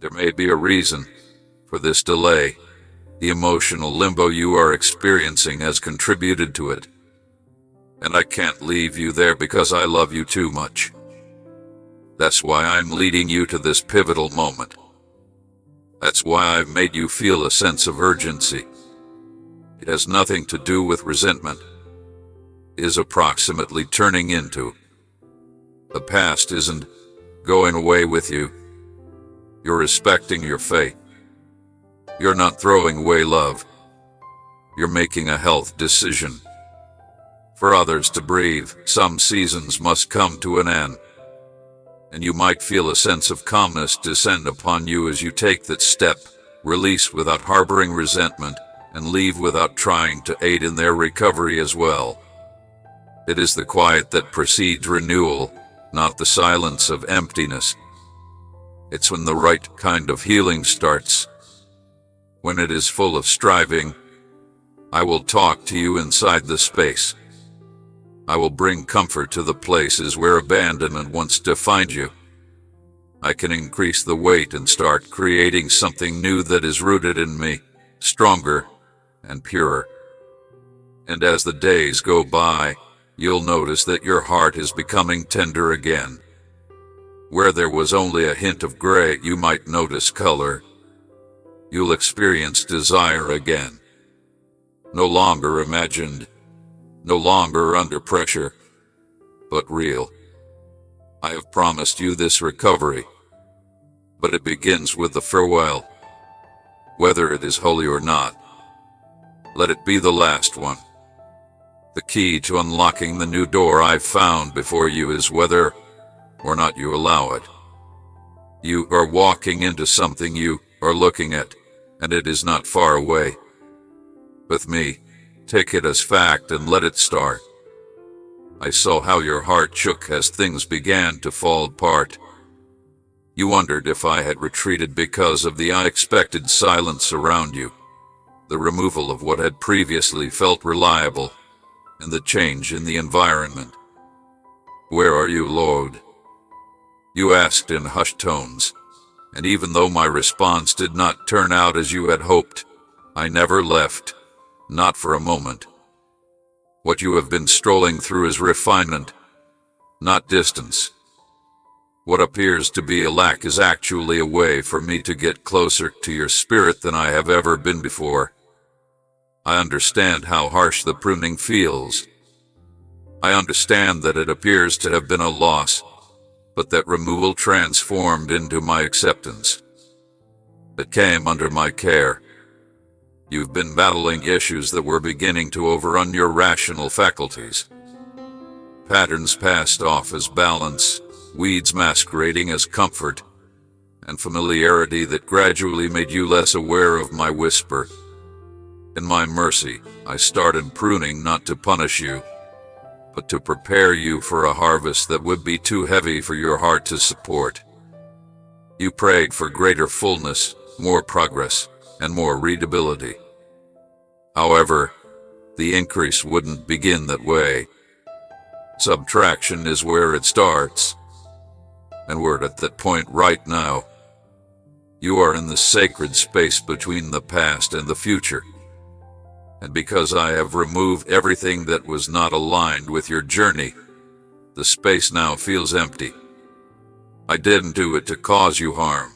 There may be a reason for this delay. The emotional limbo you are experiencing has contributed to it. And I can't leave you there because I love you too much. That's why I'm leading you to this pivotal moment. That's why I've made you feel a sense of urgency. It has nothing to do with resentment. It is approximately turning into. The past isn't going away with you. You're respecting your fate. You're not throwing away love. You're making a health decision. For others to breathe, some seasons must come to an end. And you might feel a sense of calmness descend upon you as you take that step, release without harboring resentment, and leave without trying to aid in their recovery as well. It is the quiet that precedes renewal, not the silence of emptiness. It's when the right kind of healing starts. When it is full of striving, I will talk to you inside the space. I will bring comfort to the places where abandonment once defined you. I can increase the weight and start creating something new that is rooted in me, stronger and purer. And as the days go by, you'll notice that your heart is becoming tender again. Where there was only a hint of gray, you might notice color. You'll experience desire again. No longer imagined, no longer under pressure, but real. I have promised you this recovery, but it begins with the farewell. Whether it is holy or not, let it be the last one. The key to unlocking the new door I've found before you is whether or not you allow it. You are walking into something you are looking at, and it is not far away. With me, take it as fact and let it start. I saw how your heart shook as things began to fall apart. You wondered if I had retreated because of the unexpected silence around you, the removal of what had previously felt reliable, and the change in the environment. Where are you, Lord? You asked in hushed tones, and even though my response did not turn out as you had hoped, I never left, not for a moment. What you have been strolling through is refinement, not distance. What appears to be a lack is actually a way for me to get closer to your spirit than I have ever been before. I understand how harsh the pruning feels. I understand that it appears to have been a loss, but that removal transformed into my acceptance. It came under my care. You've been battling issues that were beginning to overrun your rational faculties. Patterns passed off as balance, weeds masquerading as comfort, and familiarity that gradually made you less aware of my whisper. In my mercy, I started pruning not to punish you, but to prepare you for a harvest that would be too heavy for your heart to support. You prayed for greater fullness, more progress, and more readability. However, the increase wouldn't begin that way. Subtraction is where it starts, and we're at that point right now. You are in the sacred space between the past and the future. And because I have removed everything that was not aligned with your journey, the space now feels empty. I didn't do it to cause you harm.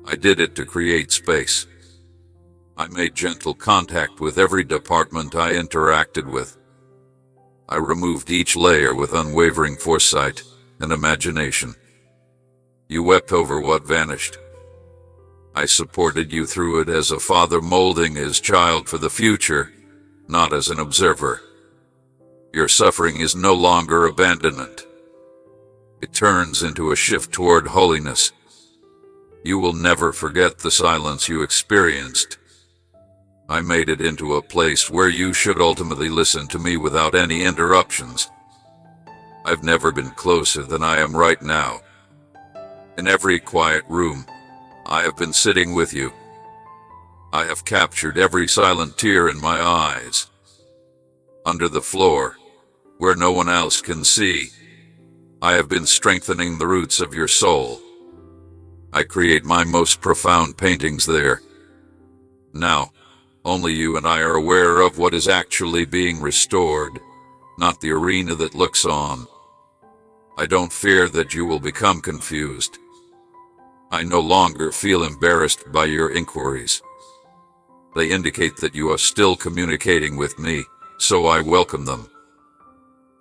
I did it to create space. I made gentle contact with every department I interacted with. I removed each layer with unwavering foresight and imagination. You wept over what vanished. I supported you through it as a father molding his child for the future, not as an observer. Your suffering is no longer abandonment. It turns into a shift toward holiness. You will never forget the silence you experienced. I made it into a place where you should ultimately listen to me without any interruptions. I've never been closer than I am right now. In every quiet room, I have been sitting with you. I have captured every silent tear in my eyes. Under the floor, where no one else can see, I have been strengthening the roots of your soul. I create my most profound paintings there. Now, only you and I are aware of what is actually being restored, not the arena that looks on. I don't fear that you will become confused. I no longer feel embarrassed by your inquiries. They indicate that you are still communicating with me, so I welcome them.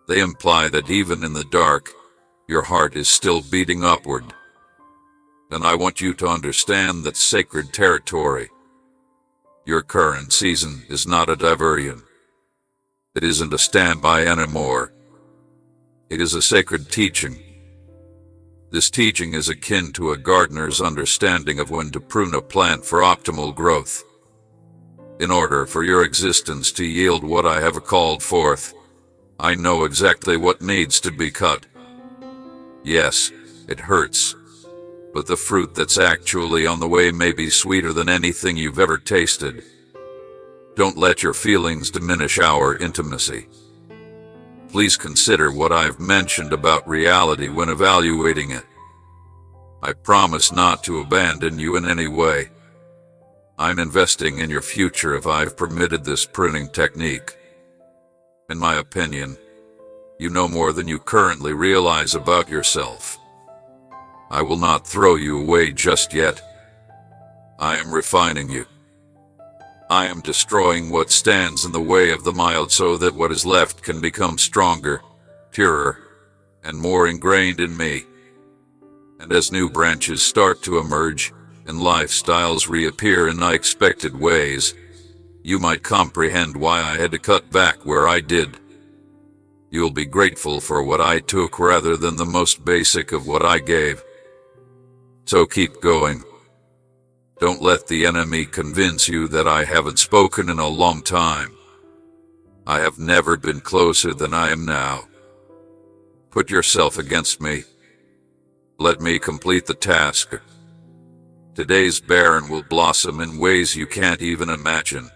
They imply that even in the dark, your heart is still beating upward. And I want you to understand that sacred territory, your current season, is not a diversion. It isn't a standby anymore. It is a sacred teaching. This teaching is akin to a gardener's understanding of when to prune a plant for optimal growth. In order for your existence to yield what I have called forth, I know exactly what needs to be cut. Yes, it hurts, but the fruit that's actually on the way may be sweeter than anything you've ever tasted. Don't let your feelings diminish our intimacy. Please consider what I've mentioned about reality when evaluating it. I promise not to abandon you in any way. I'm investing in your future if I've permitted this pruning technique. In my opinion, you know more than you currently realize about yourself. I will not throw you away just yet. I am refining you. I am destroying what stands in the way of the mild so that what is left can become stronger, purer, and more ingrained in me. And as new branches start to emerge, and lifestyles reappear in unexpected ways, you might comprehend why I had to cut back where I did. You'll be grateful for what I took rather than the most basic of what I gave. So keep going. Don't let the enemy convince you that I haven't spoken in a long time. I have never been closer than I am now. Put yourself against me. Let me complete the task. Today's barren will blossom in ways you can't even imagine.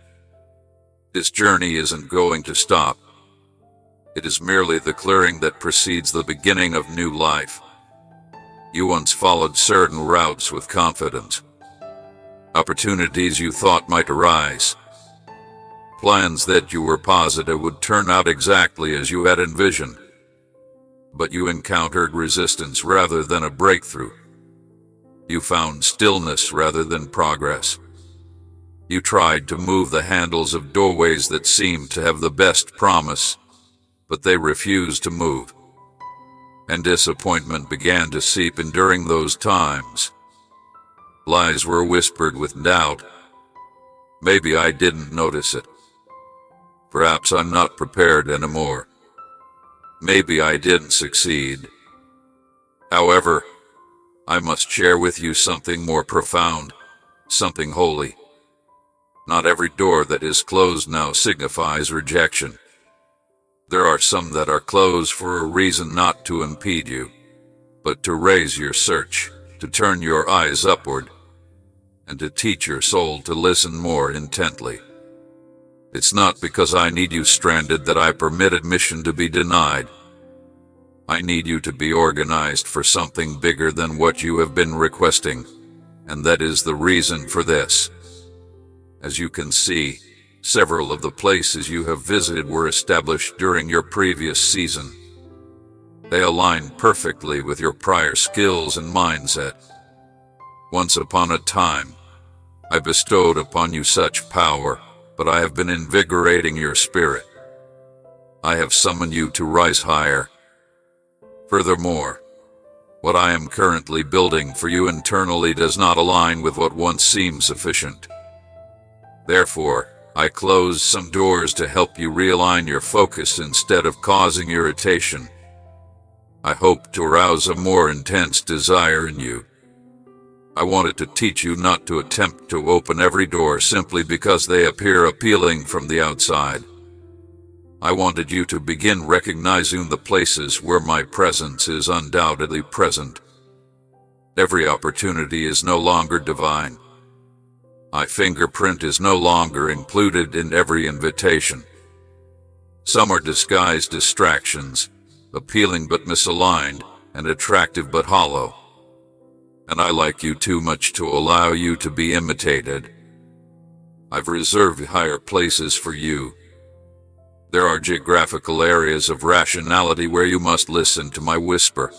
This journey isn't going to stop. It is merely the clearing that precedes the beginning of new life. You once followed certain routes with confidence. Opportunities you thought might arise. Plans that you were positive would turn out exactly as you had envisioned. But you encountered resistance rather than a breakthrough. You found stillness rather than progress. You tried to move the handles of doorways that seemed to have the best promise, but they refused to move. And disappointment began to seep in during those times. Lies were whispered with doubt. Maybe I didn't notice it. Perhaps I'm not prepared anymore. Maybe I didn't succeed. However, I must share with you something more profound, something holy. Not every door that is closed now signifies rejection. There are some that are closed for a reason, not to impede you, but to raise your search, to turn your eyes upward, and to teach your soul to listen more intently. It's not because I need you stranded that I permit admission to be denied. I need you to be organized for something bigger than what you have been requesting, and that is the reason for this. As you can see, several of the places you have visited were established during your previous season. They align perfectly with your prior skills and mindset. Once upon a time, I bestowed upon you such power, but I have been invigorating your spirit. I have summoned you to rise higher. Furthermore, what I am currently building for you internally does not align with what once seemed sufficient. Therefore, I closed some doors to help you realign your focus instead of causing irritation. I hope to arouse a more intense desire in you. I wanted to teach you not to attempt to open every door simply because they appear appealing from the outside. I wanted you to begin recognizing the places where my presence is undoubtedly present. Every opportunity is no longer divine. My fingerprint is no longer included in every invitation. Some are disguised distractions, appealing but misaligned, and attractive but hollow. and I like you too much to allow you to be imitated. I've reserved higher places for you. There are geographical areas of rationality where you must listen to my whisper.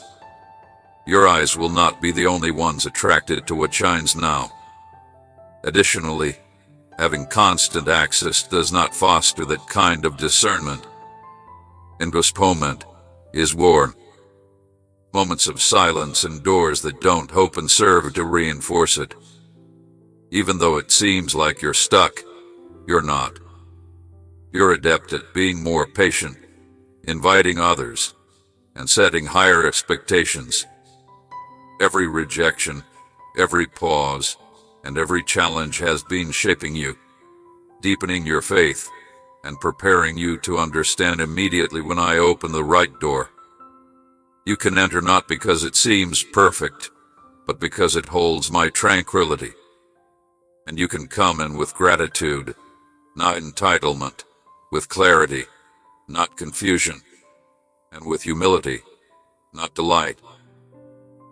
Your eyes will not be the only ones attracted to what shines now. Additionally, having constant access does not foster that kind of discernment. And postponement is war. Moments of silence and doors that don't open serve to reinforce it. Even though it seems like you're stuck, you're not. You're adept at being more patient, inviting others, and setting higher expectations. Every rejection, every pause, and every challenge has been shaping you, deepening your faith, and preparing you to understand immediately when I open the right door. You can enter not because it seems perfect, but because it holds my tranquility. And you can come in with gratitude, not entitlement, with clarity, not confusion, and with humility, not delight.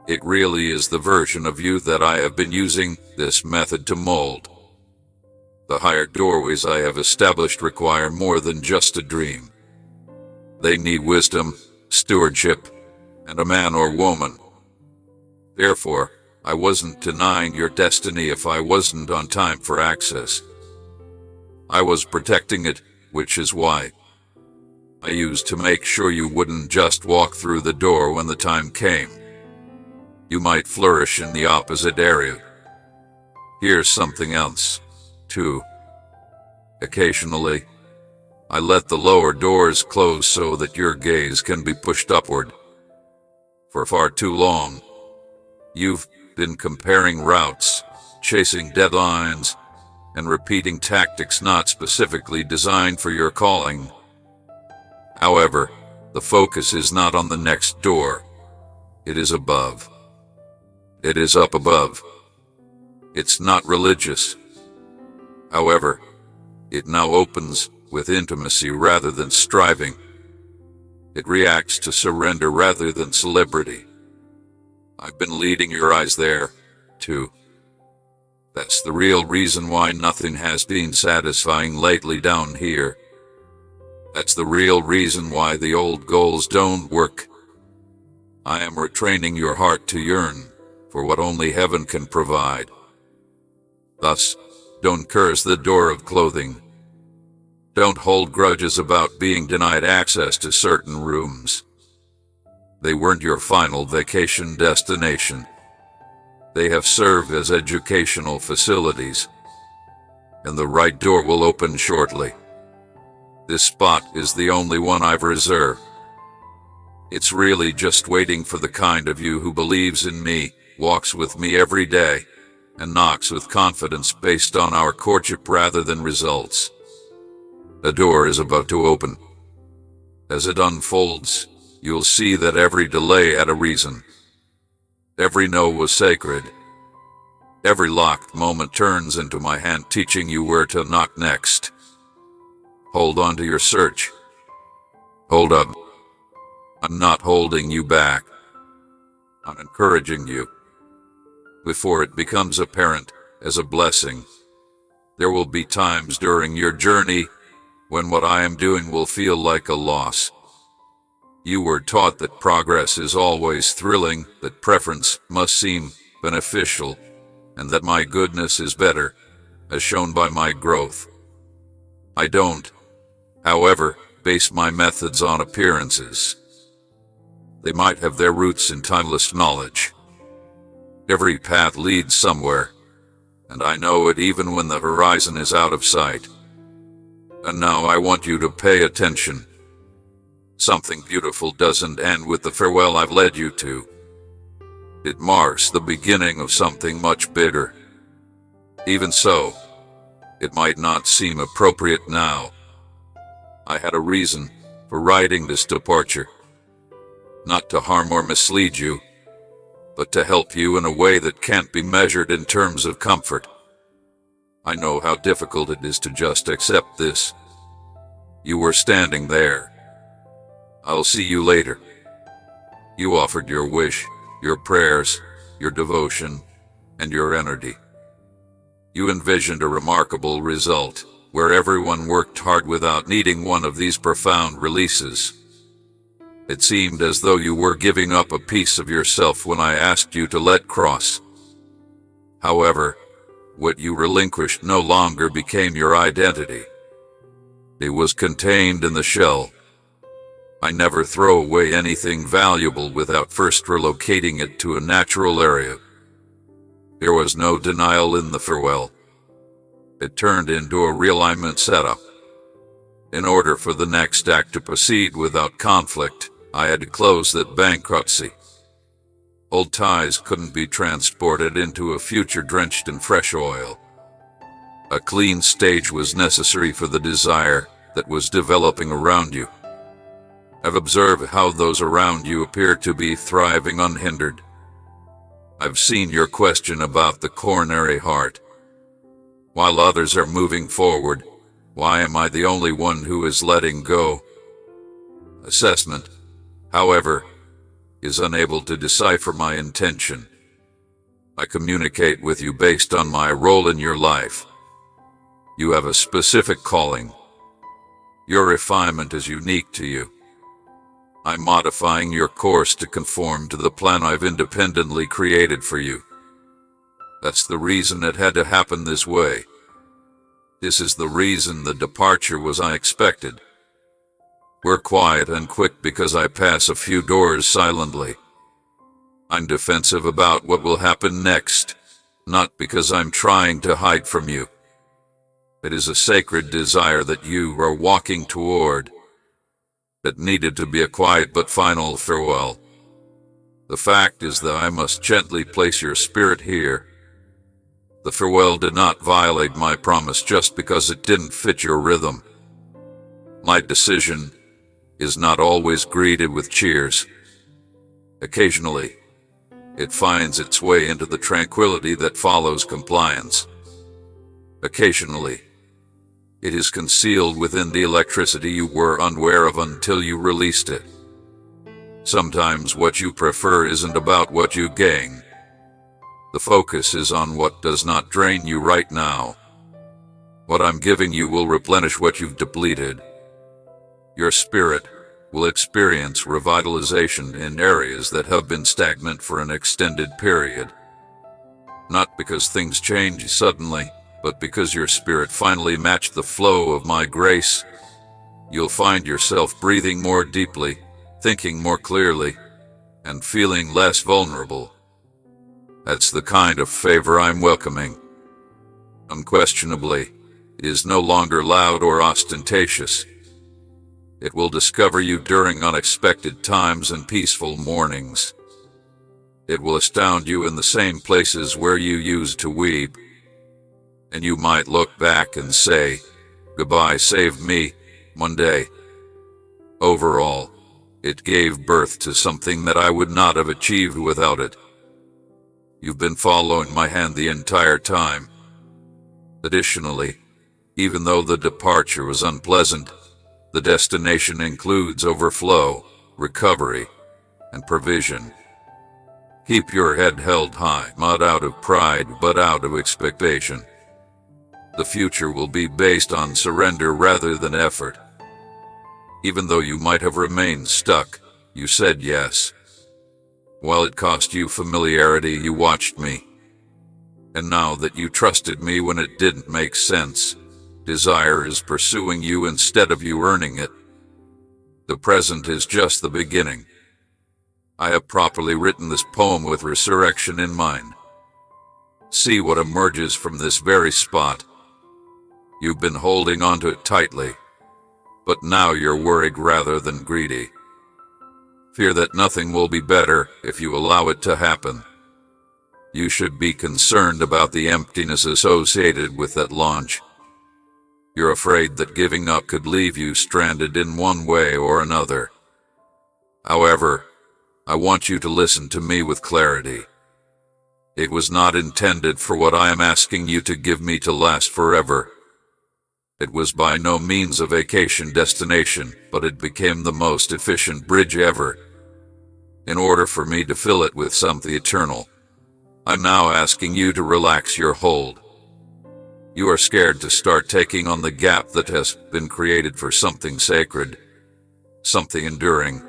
It really is the version of you that I have been using this method to mold. The higher doorways I have established require more than just a dream. They need wisdom, stewardship, and a man or woman. Therefore, I wasn't denying your destiny if I wasn't on time for access. I was protecting it, which is why I used to make sure you wouldn't just walk through the door when the time came. You might flourish in the opposite area. Here's something else, too. Occasionally, I let the lower doors close so that your gaze can be pushed upward. For far too long, you've been comparing routes, chasing deadlines, and repeating tactics not specifically designed for your calling. However, the focus is not on the next door. It is above. It is up above. It's not religious. However, it now opens with intimacy rather than striving. It reacts to surrender rather than celebrity. I've been leading your eyes there, too. That's the real reason why nothing has been satisfying lately down here. That's the real reason why the old goals don't work. I am retraining your heart to yearn for what only heaven can provide. Thus, don't curse the door of clothing. Don't hold grudges about being denied access to certain rooms. They weren't your final vacation destination. They have served as educational facilities. And the right door will open shortly. This spot is the only one I've reserved. It's really just waiting for the kind of you who believes in me, walks with me every day, and knocks with confidence based on our courtship rather than results. The door is about to open. As it unfolds, you'll see that every delay had a reason. Every no was sacred. Every locked moment turns into my hand teaching you where to knock next. Hold on to your search. Hold up. I'm not holding you back. I'm encouraging you. Before it becomes apparent as a blessing, there will be times during your journey when what I am doing will feel like a loss. You were taught that progress is always thrilling, that preference must seem beneficial, and that my goodness is better, as shown by my growth. I don't, however, base my methods on appearances. They might have their roots in timeless knowledge. Every path leads somewhere, and I know it even when the horizon is out of sight. And now I want you to pay attention. Something beautiful doesn't end with the farewell I've led you to. It marks the beginning of something much bigger. Even so, it might not seem appropriate now. I had a reason for writing this departure. Not to harm or mislead you, but to help you in a way that can't be measured in terms of comfort. I know how difficult it is to just accept this. You were standing there. I'll see you later. You offered your wish, your prayers, your devotion, and your energy. You envisioned a remarkable result, where everyone worked hard without needing one of these profound releases. It seemed as though you were giving up a piece of yourself when I asked you to let cross. However, what you relinquished no longer became your identity. It was contained in the shell. I never throw away anything valuable without first relocating it to a natural area. There was no denial in the farewell. It turned into a realignment setup. In order for the next act to proceed without conflict, I had to close that bankruptcy. Old ties couldn't be transported into a future drenched in fresh oil. A clean stage was necessary for the desire that was developing around you. I've observed how those around you appear to be thriving unhindered. I've seen your question about the coronary heart. While others are moving forward, why am I the only one who is letting go? Assessment, however, is unable to decipher my intention. I communicate with you based on my role in your life. You have a specific calling. Your refinement is unique to you. I'm modifying your course to conform to the plan I've independently created for you. That's the reason it had to happen this way. This is the reason the departure was unexpected. We're quiet and quick because I pass a few doors silently. I'm defensive about what will happen next, not because I'm trying to hide from you. It is a sacred desire that you are walking toward. It needed to be a quiet but final farewell. The fact is that I must gently place your spirit here. The farewell did not violate my promise just because it didn't fit your rhythm. My decision is not always greeted with cheers. Occasionally, it finds its way into the tranquility that follows compliance. Occasionally, it is concealed within the electricity you were unaware of until you released it. Sometimes what you prefer isn't about what you gain. The focus is on what does not drain you right now. What I'm giving you will replenish what you've depleted. Your spirit will experience revitalization in areas that have been stagnant for an extended period. Not because things change suddenly, but because your spirit finally matched the flow of my grace. You'll find yourself breathing more deeply, thinking more clearly, and feeling less vulnerable. That's the kind of favor I'm welcoming. Unquestionably, it is no longer loud or ostentatious. It will discover you during unexpected times and peaceful mornings. It will astound you in the same places where you used to weep. And you might look back and say, "Goodbye saved me," one day. Overall, it gave birth to something that I would not have achieved without it. You've been following my hand the entire time. Additionally, even though the departure was unpleasant, the destination includes overflow, recovery, and provision. Keep your head held high, not out of pride, but out of expectation. The future will be based on surrender rather than effort. Even though you might have remained stuck, you said yes. While it cost you familiarity, you watched me. And now that you trusted me when it didn't make sense, desire is pursuing you instead of you earning it. The present is just the beginning. I have properly written this poem with resurrection in mind. See what emerges from this very spot. You've been holding onto it tightly, but now you're worried rather than greedy. Fear that nothing will be better if you allow it to happen. You should be concerned about the emptiness associated with that launch. You're afraid that giving up could leave you stranded in one way or another. However, I want you to listen to me with clarity. It was not intended for what I am asking you to give me to last forever. It was by no means a vacation destination, but it became the most efficient bridge ever. In order for me to fill it with something eternal, I'm now asking you to relax your hold. You are scared to start taking on the gap that has been created for something sacred, something enduring,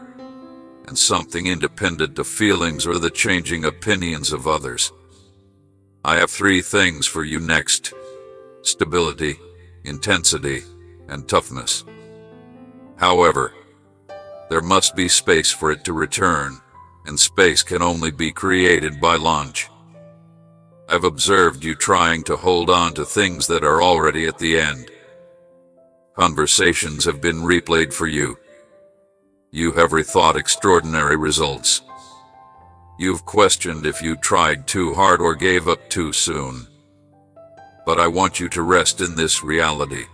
and something independent of feelings or the changing opinions of others. I have 3 things for you next: stability, intensity, and toughness. However, there must be space for it to return, and space can only be created by launch. I've observed you trying to hold on to things that are already at the end. Conversations have been replayed for you. You have rethought extraordinary results. You've questioned if you tried too hard or gave up too soon. But I want you to rest in this reality.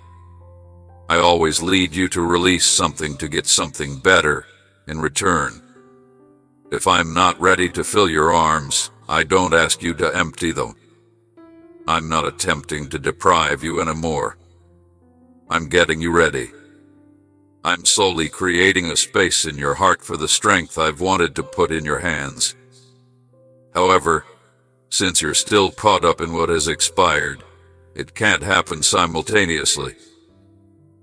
I always lead you to release something to get something better in return. If I'm not ready to fill your arms, I don't ask you to empty them. I'm not attempting to deprive you anymore. I'm getting you ready. I'm solely creating a space in your heart for the strength I've wanted to put in your hands. However, since you're still caught up in what has expired, it can't happen simultaneously.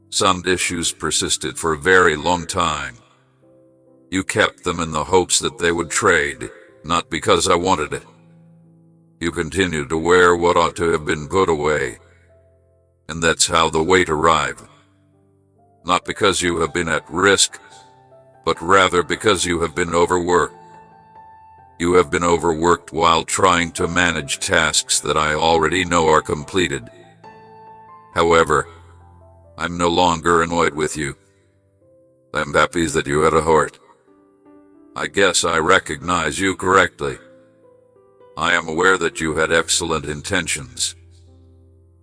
Some issues persisted for a very long time. You kept them in the hopes that they would trade, not because I wanted it. You continue to wear what ought to have been put away. And that's how the weight arrived. Not because you have been at risk, but rather because you have been overworked. You have been overworked while trying to manage tasks that I already know are completed. However, I'm no longer annoyed with you. I'm happy that you had a heart. I guess I recognize you correctly. I am aware that you had excellent intentions.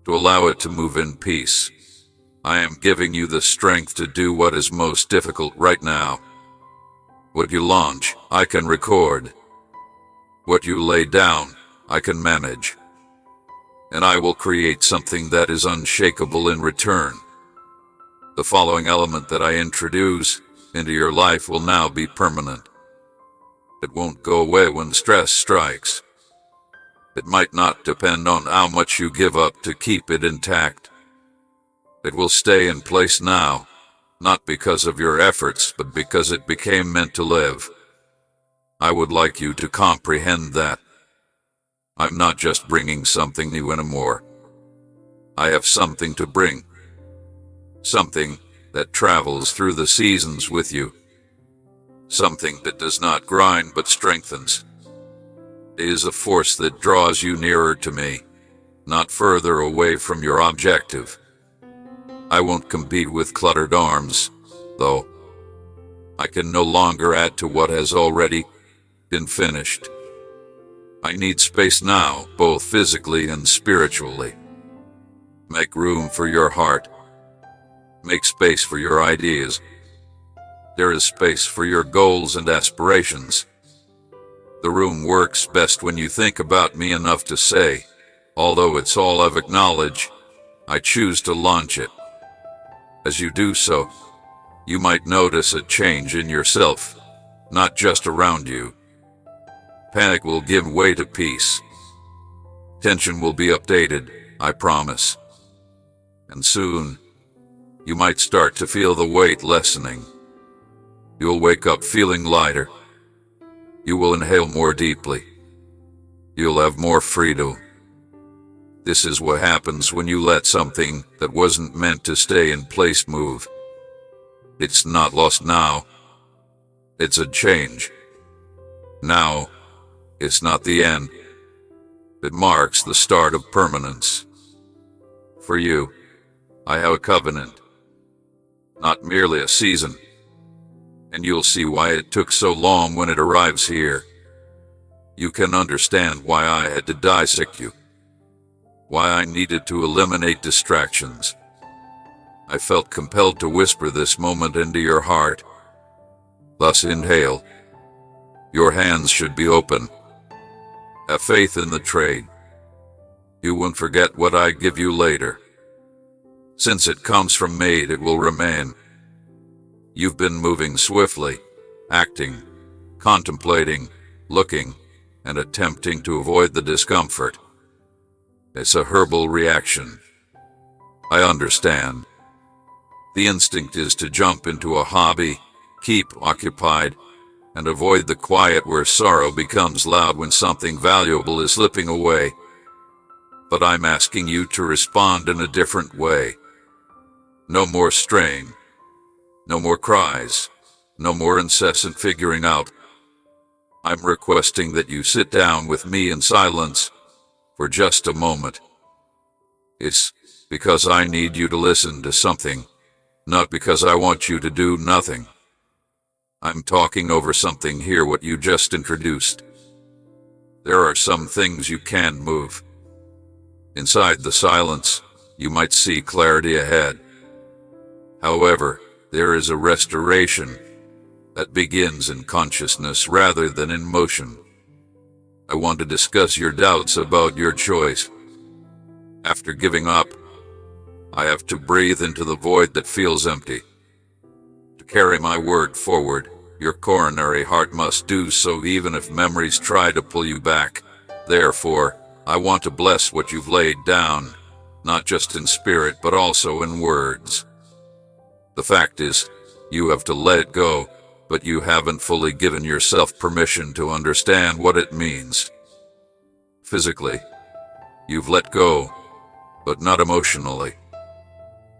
To allow it to move in peace, I am giving you the strength to do what is most difficult right now. What you launch, I can record. What you lay down, I can manage. And I will create something that is unshakable in return. The following element that I introduce into your life will now be permanent. It won't go away when stress strikes. It might not depend on how much you give up to keep it intact. It will stay in place now, not because of your efforts, but because it became meant to live. I would like you to comprehend that. I'm not just bringing something new anymore. I have something to bring. Something that travels through the seasons with you. Something that does not grind but strengthens. It is a force that draws you nearer to me, not further away from your objective. I won't compete with cluttered arms, though. I can no longer add to what has already been finished. I need space now, both physically and spiritually. Make room for your heart. Make space for your ideas. There is space for your goals and aspirations. The room works best when you think about me enough to say, although it's all I've acknowledged, I choose to launch it. As you do so, you might notice a change in yourself, not just around you. Panic will give way to peace. Tension will be updated, I promise. And soon, you might start to feel the weight lessening. You'll wake up feeling lighter. You will inhale more deeply. You'll have more freedom. This is what happens when you let something that wasn't meant to stay in place move. It's not lost now. It's a change. Now, it's not the end. It marks the start of permanence. For you, I have a covenant, not merely a season. And you'll see why it took so long when it arrives here. You can understand why I had to dissect you. Why I needed to eliminate distractions. I felt compelled to whisper this moment into your heart. Thus inhale. Your hands should be open. Have faith in the trade. You won't forget what I give you later. Since it comes from me, it will remain. You've been moving swiftly, acting, contemplating, looking, and attempting to avoid the discomfort. It's a herbal reaction. I understand. The instinct is to jump into a hobby, keep occupied, and avoid the quiet where sorrow becomes loud when something valuable is slipping away. But I'm asking you to respond in a different way. No more strain. No more cries. No more incessant figuring out. I'm requesting that you sit down with me in silence for just a moment. It's because I need you to listen to something, not because I want you to do nothing. I'm talking over something here what you just introduced. There are some things you can't move. Inside the silence, you might see clarity ahead. However, there is a restoration that begins in consciousness rather than in motion. I want to discuss your doubts about your choice. After giving up, I have to breathe into the void that feels empty. To carry my word forward, your coronary heart must do so even if memories try to pull you back. Therefore, I want to bless what you've laid down, not just in spirit but also in words. The fact is, you have to let go, but you haven't fully given yourself permission to understand what it means. Physically, you've let go, but not emotionally.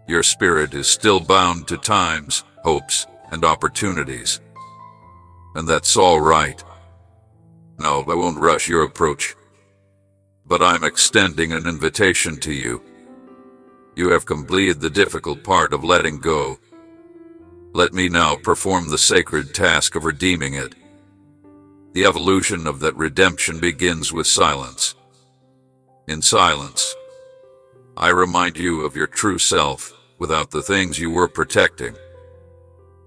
Your spirit is still bound to times, hopes, and opportunities. And that's all right. No, I won't rush your approach. But I'm extending an invitation to you. You have completed the difficult part of letting go. Let me now perform the sacred task of redeeming it. The evolution of that redemption begins with silence. In silence, I remind you of your true self without the things you were protecting.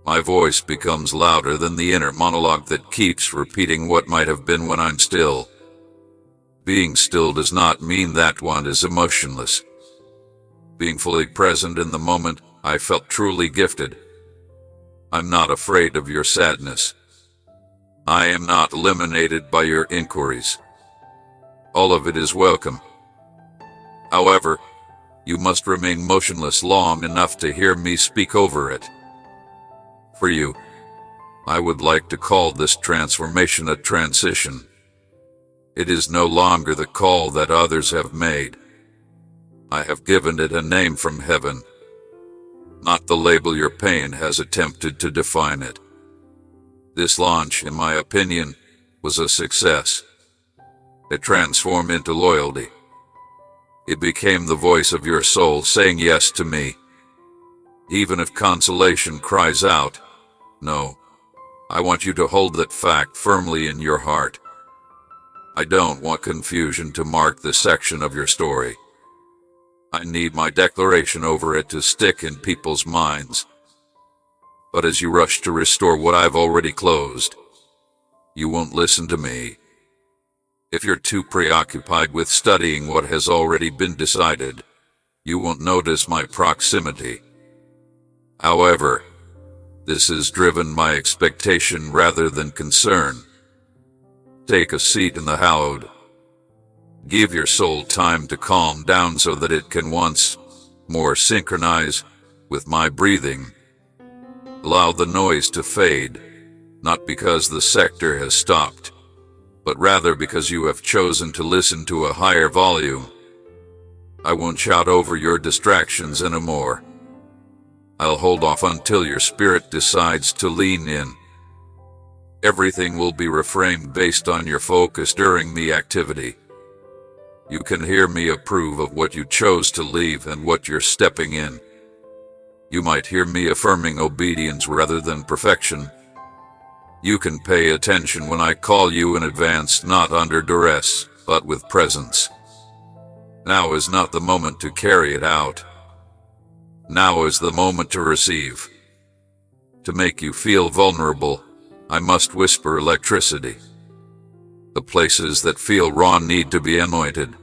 My voice becomes louder than the inner monologue that keeps repeating what might have been when I'm still. Being still does not mean that one is emotionless. Being fully present in the moment, I felt truly gifted. I'm not afraid of your sadness. I am not eliminated by your inquiries. All of it is welcome. However, you must remain motionless long enough to hear me speak over it. For you, I would like to call this transformation a transition. It is no longer the call that others have made. I have given it a name from heaven, not the label your pain has attempted to define it. This launch, in my opinion, was a success. It transformed into loyalty. It became the voice of your soul saying yes to me. Even if consolation cries out, no, I want you to hold that fact firmly in your heart. I don't want confusion to mark this section of your story. I need my declaration over it to stick in people's minds. But as you rush to restore what I've already closed, you won't listen to me. If you're too preoccupied with studying what has already been decided, you won't notice my proximity. However, this is driven by expectation rather than concern. Take a seat in the hallowed. Give your soul time to calm down so that it can once more synchronize with my breathing. Allow the noise to fade, not because the sector has stopped, but rather because you have chosen to listen to a higher volume. I won't shout over your distractions anymore. I'll hold off until your spirit decides to lean in. Everything will be reframed based on your focus during the activity. You can hear me approve of what you chose to leave and what you're stepping in. You might hear me affirming obedience rather than perfection. You can pay attention when I call you in advance, not under duress, but with presence. Now is not the moment to carry it out. Now is the moment to receive. To make you feel vulnerable, I must whisper electricity. The places that feel raw need to be anointed.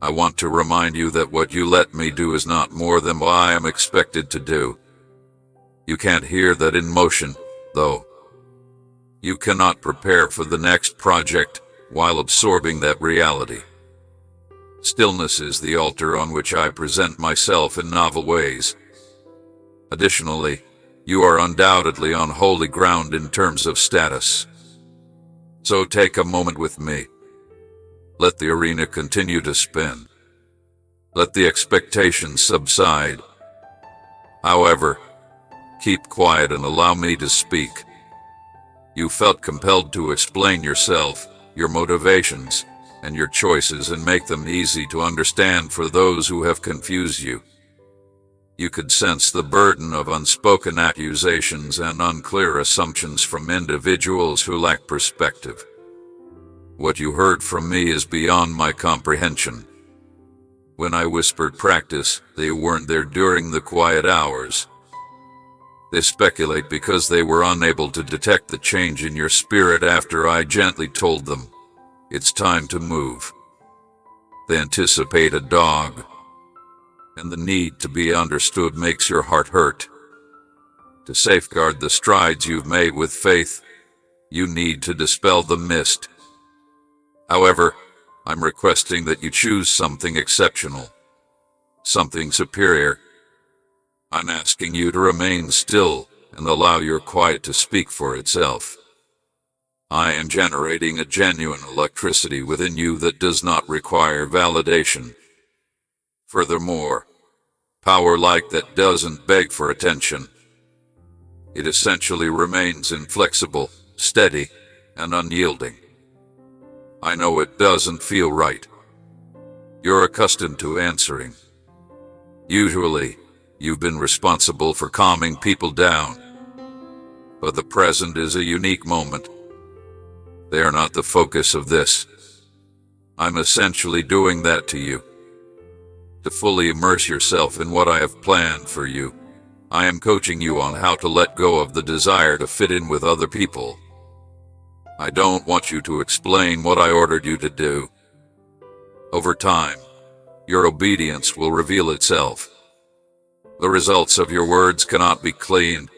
I want to remind you that what you let me do is not more than what I am expected to do. You can't hear that in motion, though. You cannot prepare for the next project while absorbing that reality. Stillness is the altar on which I present myself in novel ways. Additionally, you are undoubtedly on holy ground in terms of status. So take a moment with me. Let the arena continue to spin. Let the expectations subside. However, keep quiet and allow me to speak. You felt compelled to explain yourself, your motivations, and your choices and make them easy to understand for those who have confused you. You could sense the burden of unspoken accusations and unclear assumptions from individuals who lack perspective. What you heard from me is beyond my comprehension. When I whispered practice, they weren't there during the quiet hours. They speculate because they were unable to detect the change in your spirit after I gently told them, it's time to move. They anticipate a dog, and the need to be understood makes your heart hurt. To safeguard the strides you've made with faith, you need to dispel the mist. However, I'm requesting that you choose something exceptional, something superior. I'm asking you to remain still and allow your quiet to speak for itself. I am generating a genuine electricity within you that does not require validation. Furthermore, power like that doesn't beg for attention. It essentially remains inflexible, steady, and unyielding. I know it doesn't feel right. You're accustomed to answering. Usually, you've been responsible for calming people down. But the present is a unique moment. They are not the focus of this. I'm essentially doing that to you. To fully immerse yourself in what I have planned for you, I am coaching you on how to let go of the desire to fit in with other people. I don't want you to explain what I ordered you to do. Over time, your obedience will reveal itself. The results of your words cannot be clean,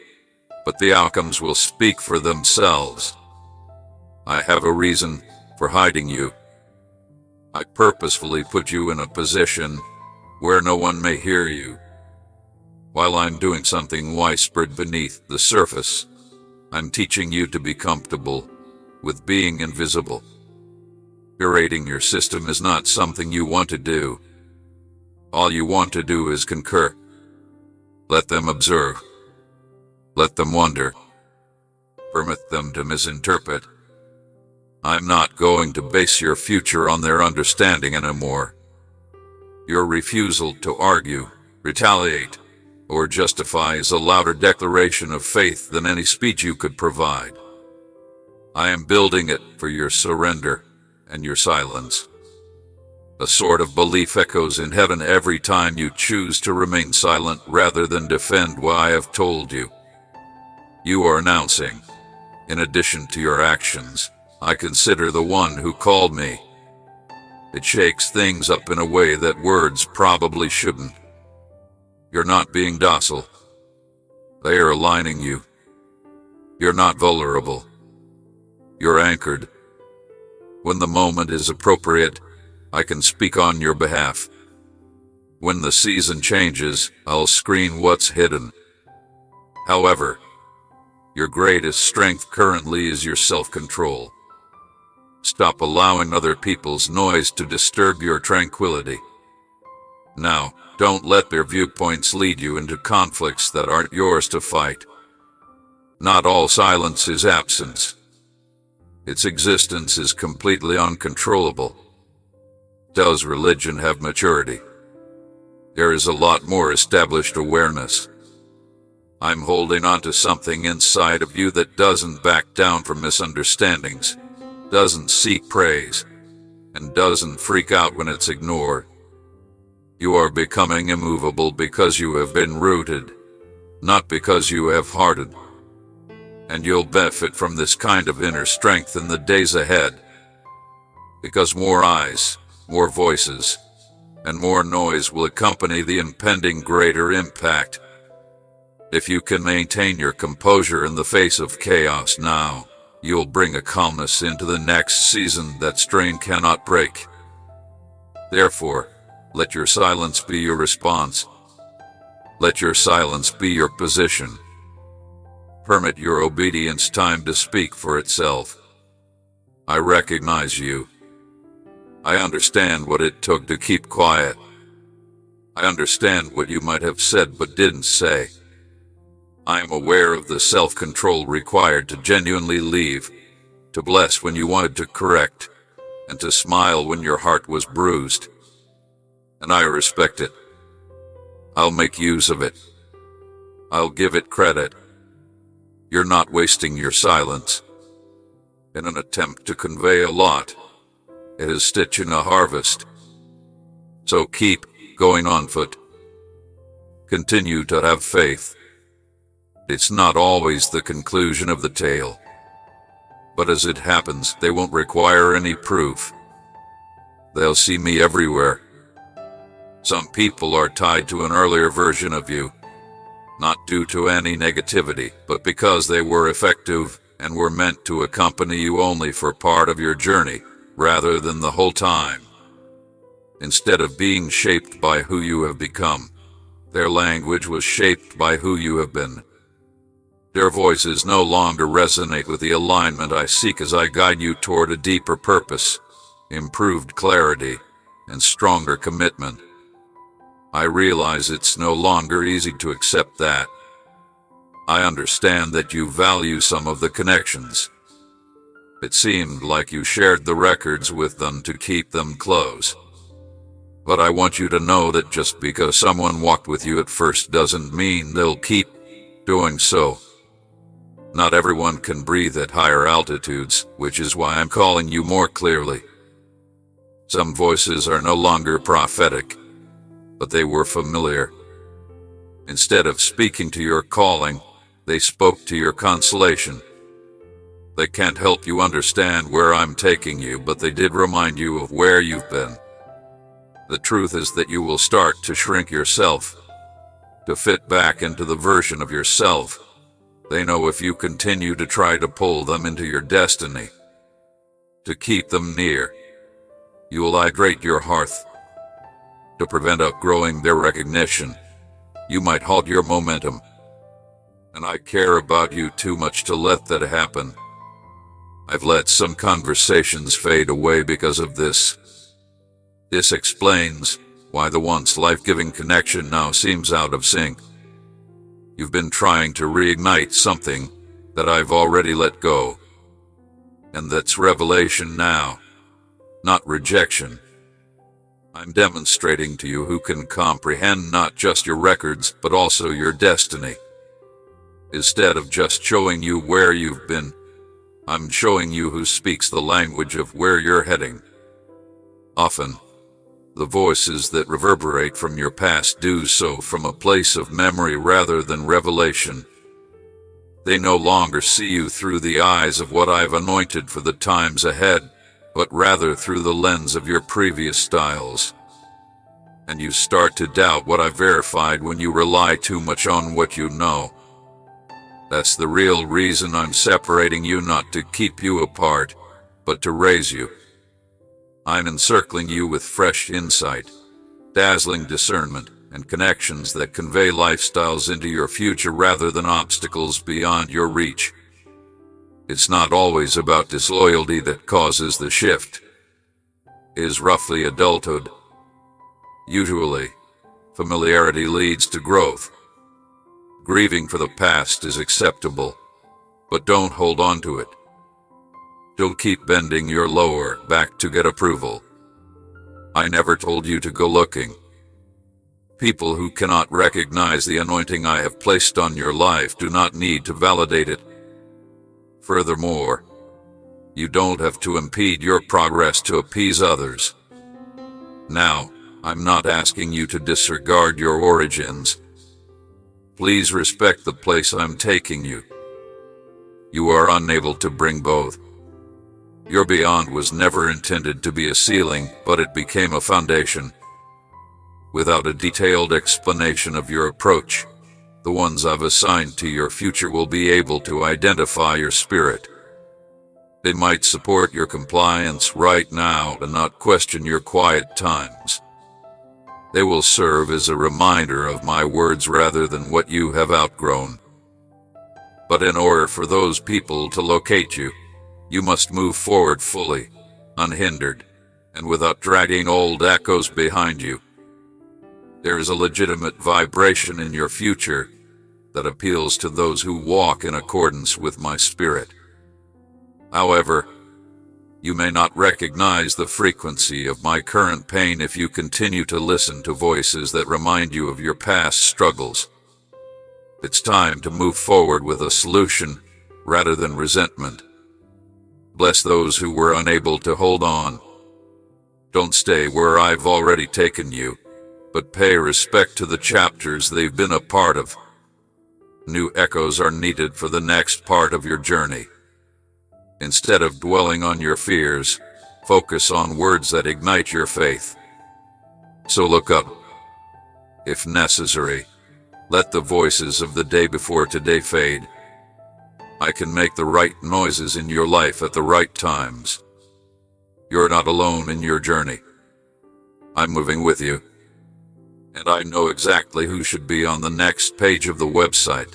but the outcomes will speak for themselves. I have a reason for hiding you. I purposefully put you in a position where no one may hear you. While I'm doing something widespread beneath the surface, I'm teaching you to be comfortable with being invisible. Curating your system is not something you want to do. All you want to do is concur. Let them observe. Let them wonder. Permit them to misinterpret. I'm not going to base your future on their understanding anymore. Your refusal to argue, retaliate, or justify is a louder declaration of faith than any speech you could provide. I am building it for your surrender and your silence. A sort of belief echoes in heaven every time you choose to remain silent rather than defend what I have told you. You are announcing, in addition to your actions, I consider the one who called me. It shakes things up in a way that words probably shouldn't. You're not being docile. They are aligning you. You're not vulnerable. You're anchored. When the moment is appropriate, I can speak on your behalf. When the season changes, I'll screen what's hidden. However, your greatest strength currently is your self-control. Stop allowing other people's noise to disturb your tranquility. Now, don't let their viewpoints lead you into conflicts that aren't yours to fight. Not all silence is absence. Its existence is completely uncontrollable. Does religion have maturity? There is a lot more established awareness. I'm holding on to something inside of you that doesn't back down from misunderstandings, doesn't seek praise, and doesn't freak out when it's ignored. You are becoming immovable because you have been rooted, not because you have hardened. And you'll benefit from this kind of inner strength in the days ahead. Because more eyes, more voices, and more noise will accompany the impending greater impact. If you can maintain your composure in the face of chaos now, you'll bring a calmness into the next season that strain cannot break. Therefore, let your silence be your response. Let your silence be your position. Permit your obedience time to speak for itself. I recognize you. I understand what it took to keep quiet. I understand what you might have said but didn't say. I am aware of the self-control required to genuinely leave, to bless when you wanted to correct, and to smile when your heart was bruised. And I respect it. I'll make use of it. I'll give it credit. You're not wasting your silence. In an attempt to convey a lot, it is stitching a harvest. So keep going on foot. Continue to have faith. It's not always the conclusion of the tale. But as it happens, they won't require any proof. They'll see me everywhere. Some people are tied to an earlier version of you, not due to any negativity, but because they were effective and were meant to accompany you only for part of your journey, rather than the whole time. Instead of being shaped by who you have become, their language was shaped by who you have been. Their voices no longer resonate with the alignment I seek as I guide you toward a deeper purpose, improved clarity, and stronger commitment. I realize it's no longer easy to accept that. I understand that you value some of the connections. It seemed like you shared the records with them to keep them close. But I want you to know that just because someone walked with you at first doesn't mean they'll keep doing so. Not everyone can breathe at higher altitudes, which is why I'm calling you more clearly. Some voices are no longer prophetic, but they were familiar. Instead of speaking to your calling, they spoke to your consolation. They can't help you understand where I'm taking you, but they did remind you of where you've been. The truth is that you will start to shrink yourself, to fit back into the version of yourself they know if you continue to try to pull them into your destiny. To keep them near, you will hydrate your hearth. To prevent outgrowing their recognition, you might halt your momentum. And I care about you too much to let that happen. I've let some conversations fade away because of this. This explains why the once life-giving connection now seems out of sync. You've been trying to reignite something that I've already let go. And that's revelation now, not rejection. I'm demonstrating to you who can comprehend not just your records, but also your destiny. Instead of just showing you where you've been, I'm showing you who speaks the language of where you're heading. Often, the voices that reverberate from your past do so from a place of memory rather than revelation. They no longer see you through the eyes of what I've anointed for the times ahead, but rather through the lens of your previous styles. And you start to doubt what I've verified when you rely too much on what you know. That's the real reason I'm separating you, not to keep you apart, but to raise you. I'm encircling you with fresh insight, dazzling discernment, and connections that convey lifestyles into your future rather than obstacles beyond your reach. It's not always about disloyalty that causes the shift. It is roughly adulthood. Usually, familiarity leads to growth. Grieving for the past is acceptable, but don't hold on to it. Don't keep bending your lower back to get approval. I never told you to go looking. People who cannot recognize the anointing I have placed on your life do not need to validate it. Furthermore, you don't have to impede your progress to appease others. Now, I'm not asking you to disregard your origins. Please respect the place I'm taking you. You are unable to bring both. Your beyond was never intended to be a ceiling, but it became a foundation. Without a detailed explanation of your approach, the ones I've assigned to your future will be able to identify your spirit. They might support your compliance right now and not question your quiet times. They will serve as a reminder of my words rather than what you have outgrown. But in order for those people to locate you, you must move forward fully, unhindered, and without dragging old echoes behind you. There is a legitimate vibration in your future that appeals to those who walk in accordance with my spirit. However, you may not recognize the frequency of my current pain if you continue to listen to voices that remind you of your past struggles. It's time to move forward with a solution rather than resentment. Bless those who were unable to hold on. Don't stay where I've already taken you, but pay respect to the chapters they've been a part of. New echoes are needed for the next part of your journey. Instead of dwelling on your fears, focus on words that ignite your faith. So look up. If necessary, let the voices of the day before today fade. I can make the right noises in your life at the right times. You're not alone in your journey. I'm moving with you. And I know exactly who should be on the next page of the website.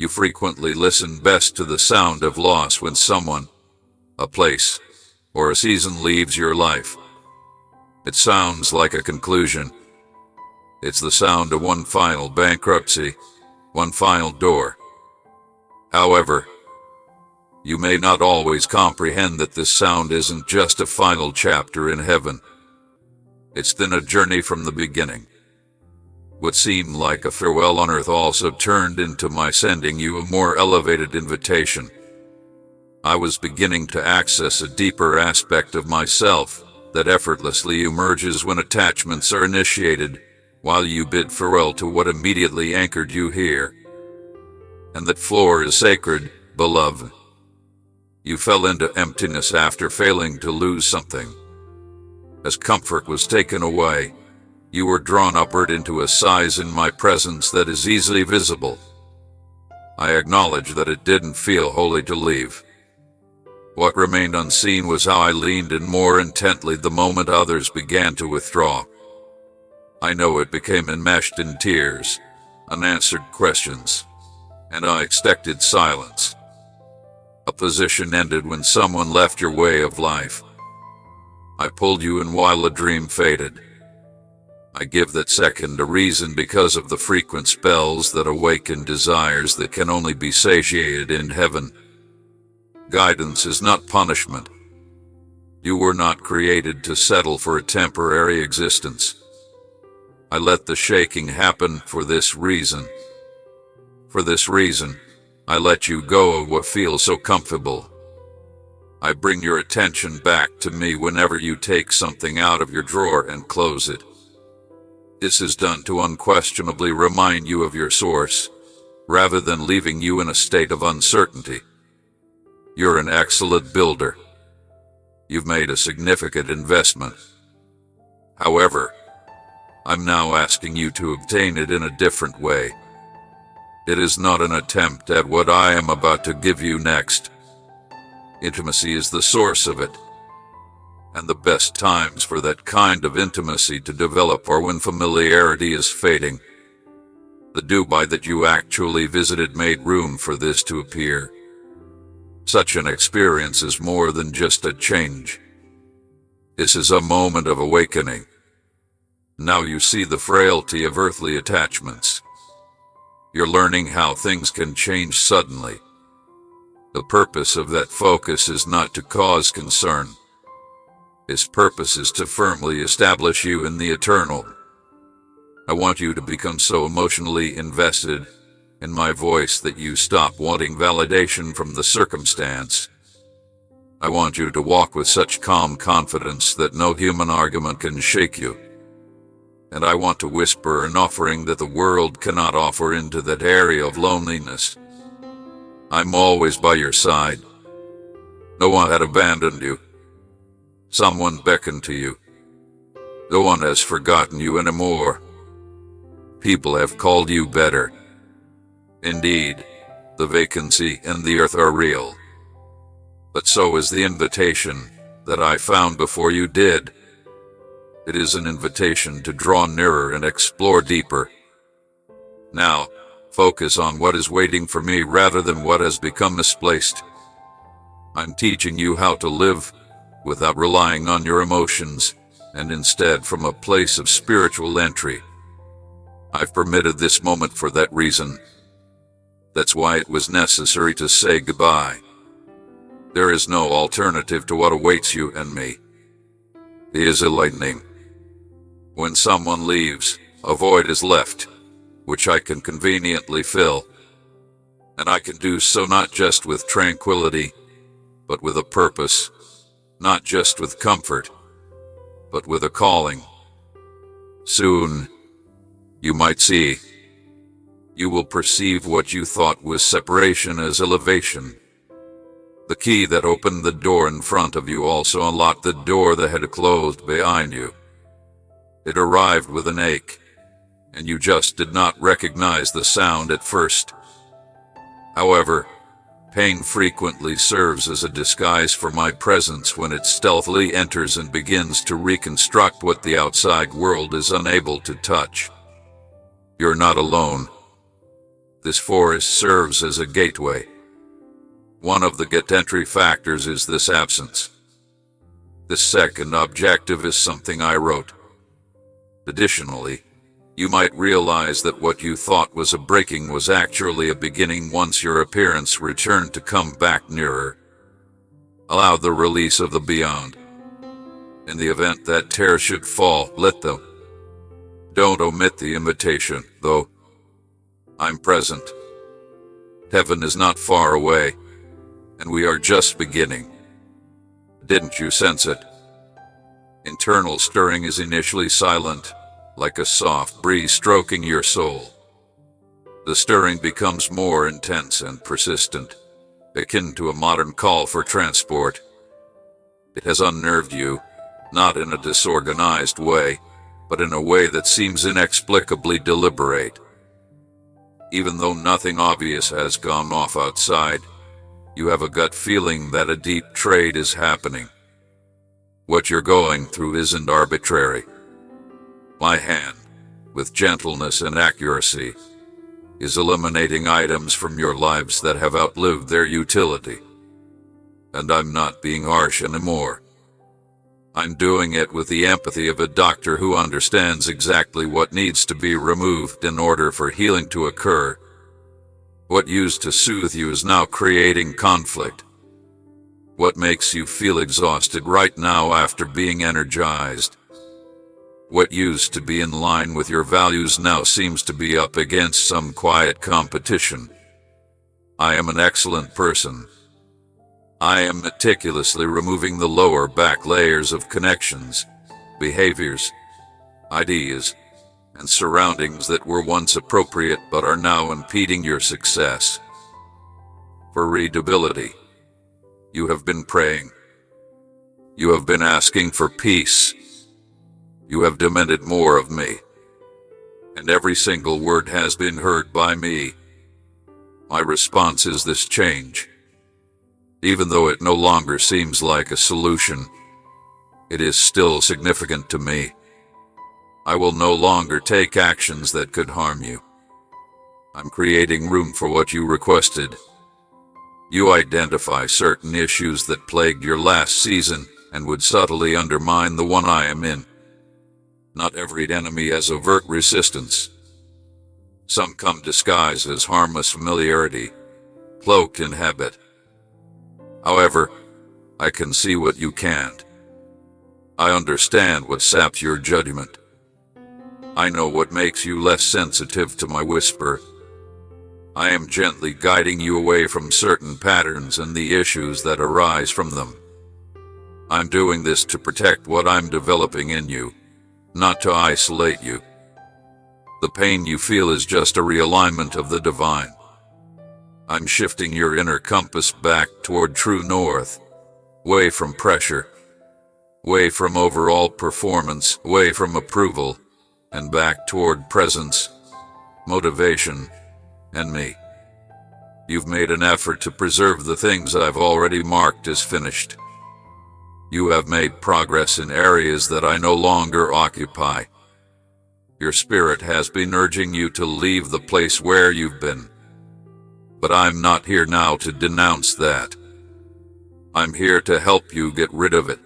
You frequently listen best to the sound of loss when someone, a place, or a season leaves your life. It sounds like a conclusion. It's the sound of one final bankruptcy, one final door. However, you may not always comprehend that this sound isn't just a final chapter in heaven. It's then a journey from the beginning. What seemed like a farewell on earth also turned into my sending you a more elevated invitation. I was beginning to access a deeper aspect of myself that effortlessly emerges when attachments are initiated, while you bid farewell to what immediately anchored you here. And that floor is sacred, beloved. You fell into emptiness after failing to lose something. As comfort was taken away, you were drawn upward into a size in my presence that is easily visible. I acknowledge that it didn't feel holy to leave. What remained unseen was how I leaned in more intently the moment others began to withdraw. I know it became enmeshed in tears, unanswered questions, and unexpected silence. A position ended when someone left your way of life. I pulled you in while a dream faded. I give that second a reason because of the frequent spells that awaken desires that can only be satiated in heaven. Guidance is not punishment. You were not created to settle for a temporary existence. I let the shaking happen for this reason. For this reason, I let you go of what feels so comfortable. I bring your attention back to me whenever you take something out of your drawer and close it. This is done to unquestionably remind you of your source, rather than leaving you in a state of uncertainty. You're an excellent builder. You've made a significant investment. However, I'm now asking you to obtain it in a different way. It is not an attempt at what I am about to give you next. Intimacy is the source of it. And the best times for that kind of intimacy to develop are when familiarity is fading. The Dubai that you actually visited made room for this to appear. Such an experience is more than just a change. This is a moment of awakening. Now you see the frailty of earthly attachments. You're learning how things can change suddenly. The purpose of that focus is not to cause concern. His purpose is to firmly establish you in the eternal. I want you to become so emotionally invested in my voice that you stop wanting validation from the circumstance. I want you to walk with such calm confidence that no human argument can shake you. And I want to whisper an offering that the world cannot offer into that area of loneliness. I'm always by your side. No one had abandoned you. Someone beckoned to you. No one has forgotten you anymore. People have called you better. Indeed, the vacancy and the earth are real. But so is the invitation that I found before you did. It is an invitation to draw nearer and explore deeper. Now, focus on what is waiting for me rather than what has become misplaced. I'm teaching you how to live without relying on your emotions, and instead from a place of spiritual entry. I've permitted this moment for that reason. That's why it was necessary to say goodbye. There is no alternative to what awaits you and me. It is enlightening. When someone leaves, a void is left, which I can conveniently fill. And I can do so not just with tranquility, but with a purpose, not just with comfort, but with a calling. Soon, you might see. You will perceive what you thought was separation as elevation. The key that opened the door in front of you also unlocked the door that had closed behind you. It arrived with an ache, and you just did not recognize the sound at first. However, pain frequently serves as a disguise for my presence when it stealthily enters and begins to reconstruct what the outside world is unable to touch. You're not alone. This forest serves as a gateway. One of the get-entry factors is this absence. The second objective is something I wrote. Additionally, you might realize that what you thought was a breaking was actually a beginning once your appearance returned to come back nearer. Allow the release of the beyond. In the event that tear should fall, let them. Don't omit the invitation, though. I'm present. Heaven is not far away, and we are just beginning. Didn't you sense it? Internal stirring is initially silent, like a soft breeze stroking your soul. The stirring becomes more intense and persistent, akin to a modern call for transport. It has unnerved you, not in a disorganized way, but in a way that seems inexplicably deliberate. Even though nothing obvious has gone off outside, you have a gut feeling that a deep trade is happening. What you're going through isn't arbitrary. My hand, with gentleness and accuracy, is eliminating items from your lives that have outlived their utility. And I'm not being harsh anymore. I'm doing it with the empathy of a doctor who understands exactly what needs to be removed in order for healing to occur. What used to soothe you is now creating conflict. What makes you feel exhausted right now after being energized? What used to be in line with your values now seems to be up against some quiet competition. I am an excellent person. I am meticulously removing the lower back layers of connections, behaviors, ideas, and surroundings that were once appropriate but are now impeding your success. For readability, you have been praying. You have been asking for peace. You have demanded more of me. And every single word has been heard by me. My response is this change. Even though it no longer seems like a solution, it is still significant to me. I will no longer take actions that could harm you. I'm creating room for what you requested. You identify certain issues that plagued your last season and would subtly undermine the one I am in. Not every enemy has overt resistance. Some come disguised as harmless familiarity, cloaked in habit. However, I can see what you can't. I understand what saps your judgment. I know what makes you less sensitive to my whisper. I am gently guiding you away from certain patterns and the issues that arise from them. I'm doing this to protect what I'm developing in you, not to isolate you. The pain you feel is just a realignment of the divine. I'm shifting your inner compass back toward true north, away from pressure, away from overall performance, away from approval, and back toward presence, motivation, and me. You've made an effort to preserve the things I've already marked as finished. You have made progress in areas that I no longer occupy. Your spirit has been urging you to leave the place where you've been. But I'm not here now to denounce that. I'm here to help you get rid of it.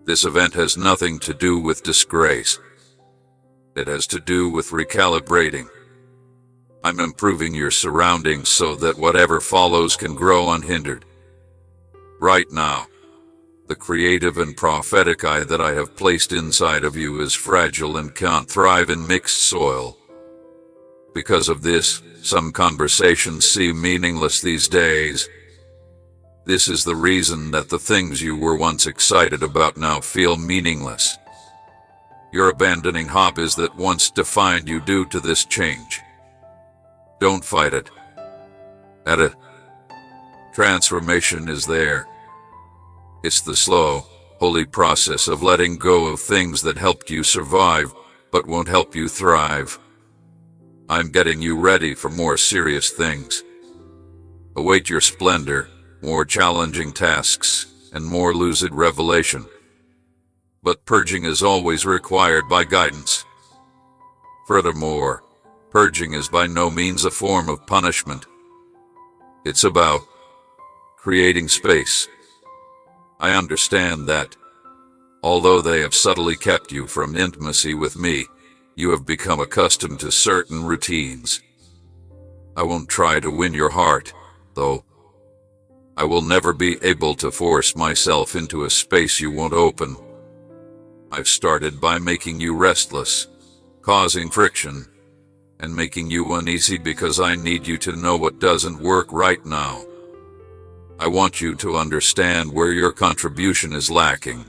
This event has nothing to do with disgrace. It has to do with recalibrating. I'm improving your surroundings so that whatever follows can grow unhindered. Right now, the creative and prophetic eye that I have placed inside of you is fragile and can't thrive in mixed soil. Because of this, some conversations seem meaningless these days. This is the reason that the things you were once excited about now feel meaningless. You're abandoning hobbies that once defined you due to this change. Don't fight it. Edit. Transformation is there. It's the slow, holy process of letting go of things that helped you survive, but won't help you thrive. I'm getting you ready for more serious things. Await your splendor, more challenging tasks, and more lucid revelation. But purging is always required by guidance. Furthermore, purging is by no means a form of punishment. It's about creating space. I understand that, although they have subtly kept you from intimacy with me, you have become accustomed to certain routines. I won't try to win your heart, though. I will never be able to force myself into a space you won't open. I've started by making you restless, causing friction, and making you uneasy because I need you to know what doesn't work right now. I want you to understand where your contribution is lacking.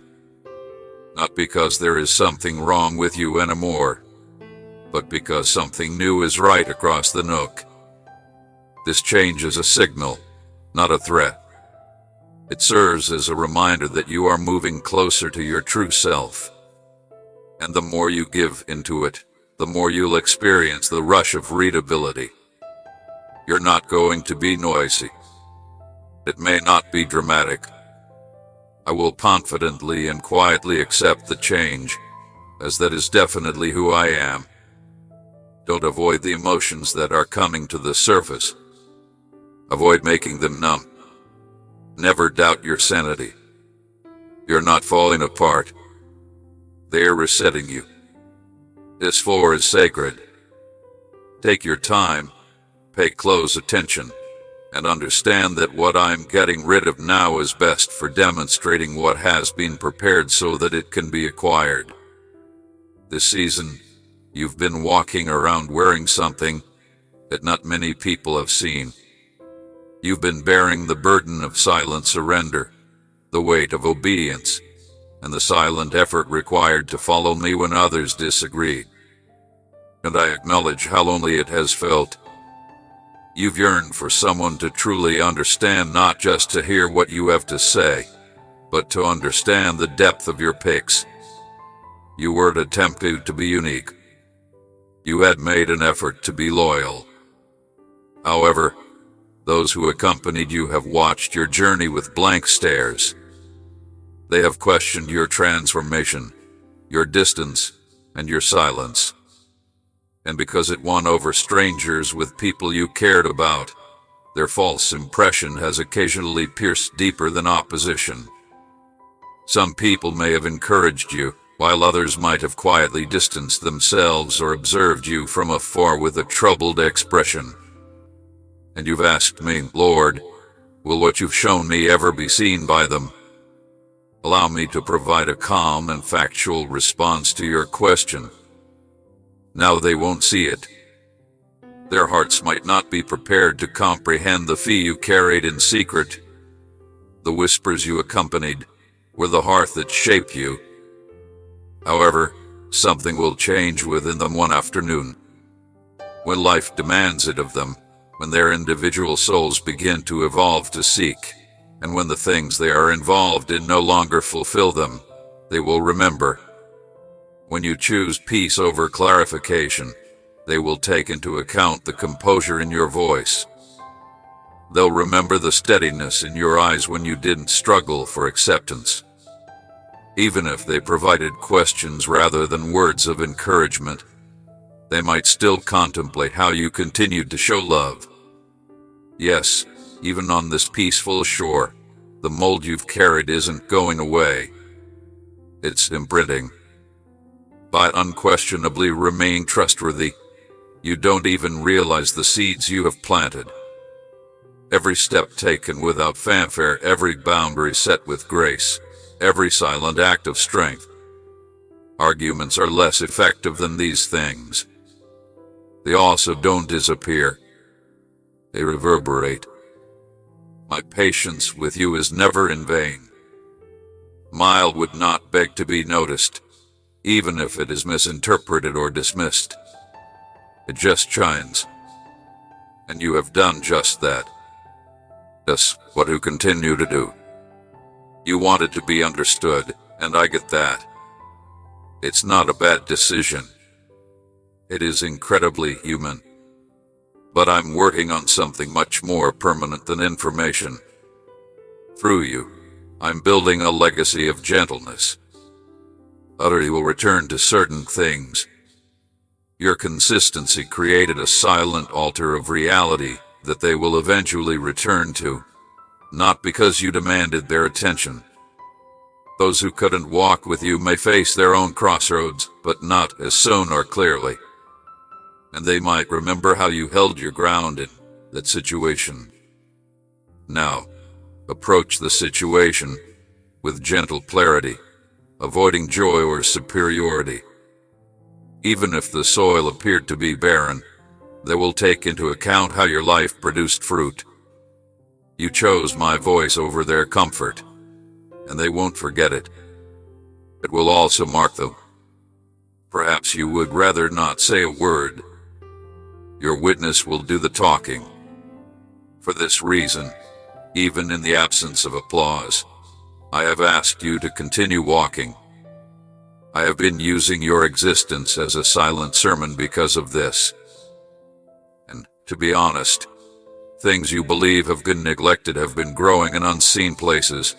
Not because there is something wrong with you anymore, but because something new is right across the nook. This change is a signal, not a threat. It serves as a reminder that you are moving closer to your true self. And the more you give into it, the more you'll experience the rush of readability. You're not going to be noisy. It may not be dramatic. I will confidently and quietly accept the change, as that is definitely who I am. Don't avoid the emotions that are coming to the surface. Avoid making them numb. Never doubt your sanity. You're not falling apart. They're resetting you. This floor is sacred. Take your time, pay close attention, and understand that what I'm getting rid of now is best for demonstrating what has been prepared so that it can be acquired. This season, you've been walking around wearing something that not many people have seen. You've been bearing the burden of silent surrender, the weight of obedience, and the silent effort required to follow me when others disagreed. And I acknowledge how lonely it has felt. You've yearned for someone to truly understand, not just to hear what you have to say, but to understand the depth of your picks. You weren't attempting to be unique. You had made an effort to be loyal. However, those who accompanied you have watched your journey with blank stares. They have questioned your transformation, your distance, and your silence. And because it won over strangers with people you cared about, their false impression has occasionally pierced deeper than opposition. Some people may have encouraged you, while others might have quietly distanced themselves or observed you from afar with a troubled expression. And you've asked me, Lord, will what you've shown me ever be seen by them? Allow me to provide a calm and factual response to your question. Now they won't see it. Their hearts might not be prepared to comprehend the fee you carried in secret. The whispers you accompanied were the hearth that shaped you. However, something will change within them one afternoon. When life demands it of them, when their individual souls begin to evolve to seek, and when the things they are involved in no longer fulfill them, they will remember. When you choose peace over clarification, they will take into account the composure in your voice. They'll remember the steadiness in your eyes when you didn't struggle for acceptance. Even if they provided questions rather than words of encouragement, they might still contemplate how you continued to show love. Yes, even on this peaceful shore, the mold you've carried isn't going away. It's imprinting. By unquestionably remaining trustworthy, you don't even realize the seeds you have planted. Every step taken without fanfare, every boundary set with grace, every silent act of strength. Arguments are less effective than these things. They also don't disappear. They reverberate. My patience with you is never in vain. Mile would not beg to be noticed, even if it is misinterpreted or dismissed. It just shines. And you have done just that. That's what you continue to do. You wanted to be understood, and I get that. It's not a bad decision. It is incredibly human. But I'm working on something much more permanent than information. Through you, I'm building a legacy of gentleness. Utterly will return to certain things. Your consistency created a silent altar of reality that they will eventually return to, not because you demanded their attention. Those who couldn't walk with you may face their own crossroads, but not as soon or clearly. And they might remember how you held your ground in that situation. Now, approach the situation with gentle clarity, avoiding joy or superiority. Even if the soil appeared to be barren, they will take into account how your life produced fruit. You chose my voice over their comfort, and they won't forget it. It will also mark them. Perhaps you would rather not say a word. Your witness will do the talking. For this reason, even in the absence of applause, I have asked you to continue walking. I have been using your existence as a silent sermon because of this. And, to be honest, things you believe have been neglected have been growing in unseen places.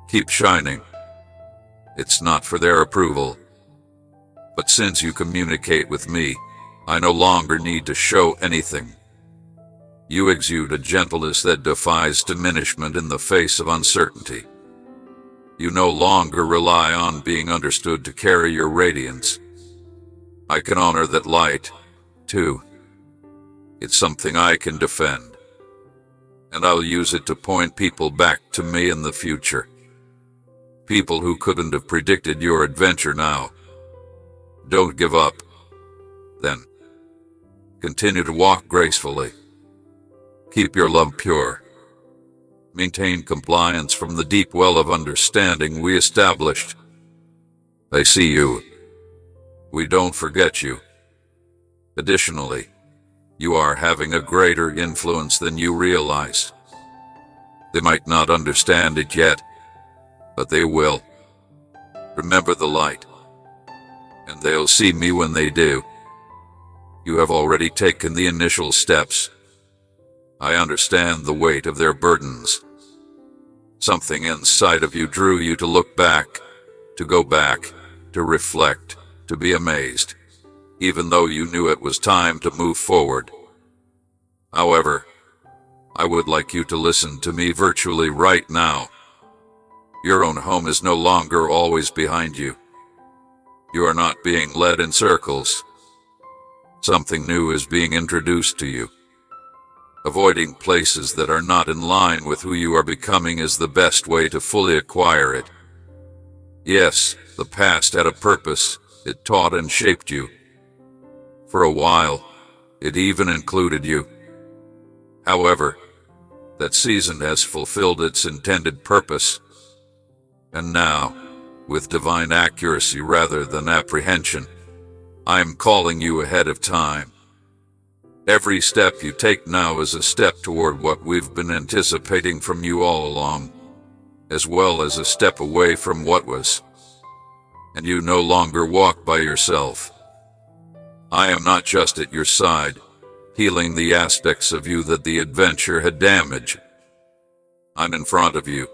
Keep shining. It's not for their approval. But since you communicate with me, I no longer need to show anything. You exude a gentleness that defies diminishment in the face of uncertainty. You no longer rely on being understood to carry your radiance. I can honor that light, too. It's something I can defend. And I'll use it to point people back to me in the future. People who couldn't have predicted your adventure now. Don't give up. Then, continue to walk gracefully. Keep your love pure. Maintain compliance from the deep well of understanding we established. I see you. We don't forget you. Additionally, you are having a greater influence than you realize. They might not understand it yet, but they will. Remember the light, and they'll see me when they do. You have already taken the initial steps. I understand the weight of their burdens. Something inside of you drew you to look back, to go back, to reflect, to be amazed, even though you knew it was time to move forward. However, I would like you to listen to me virtually right now. Your own home is no longer always behind you. You are not being led in circles. Something new is being introduced to you. Avoiding places that are not in line with who you are becoming is the best way to fully acquire it. Yes, the past had a purpose. It taught and shaped you. For a while, it even included you. However, that season has fulfilled its intended purpose. And now, with divine accuracy rather than apprehension, I am calling you ahead of time. Every step you take now is a step toward what we've been anticipating from you all along, as well as a step away from what was. And you no longer walk by yourself. I am not just at your side, healing the aspects of you that the adventure had damaged. I'm in front of you,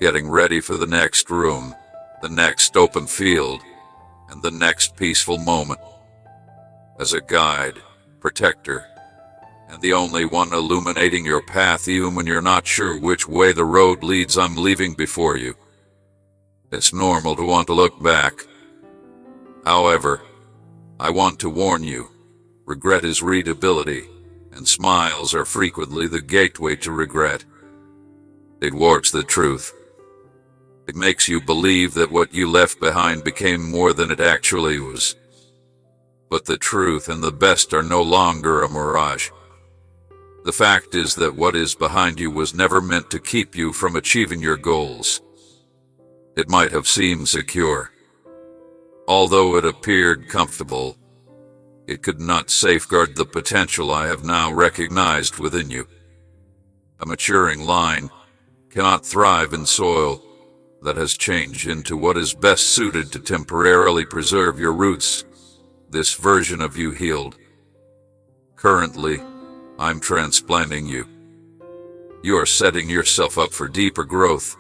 getting ready for the next room, the next open field, and the next peaceful moment. As a guide, protector, and the only one illuminating your path even when you're not sure which way the road leads, I'm leaving before you. It's normal to want to look back. However, I want to warn you, regret is readability, and smiles are frequently the gateway to regret. It warps the truth. It makes you believe that what you left behind became more than it actually was. But the truth and the best are no longer a mirage. The fact is that what is behind you was never meant to keep you from achieving your goals. It might have seemed secure. Although it appeared comfortable, it could not safeguard the potential I have now recognized within you. A maturing line cannot thrive in soil that has changed into what is best suited to temporarily preserve your roots. This version of you healed. Currently, I'm transplanting you. You are setting yourself up for deeper growth,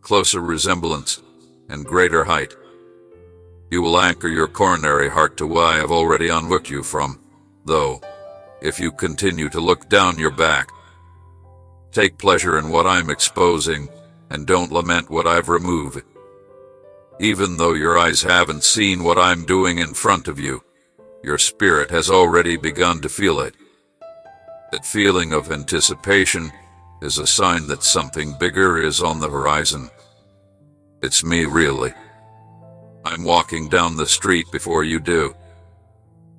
closer resemblance, and greater height. You will anchor your coronary heart to what I have already unhooked you from, though, if you continue to look down your back. Take pleasure in what I'm exposing, and don't lament what I've removed. Even though your eyes haven't seen what I'm doing in front of you, your spirit has already begun to feel it. That feeling of anticipation is a sign that something bigger is on the horizon. It's me, really. I'm walking down the street before you do.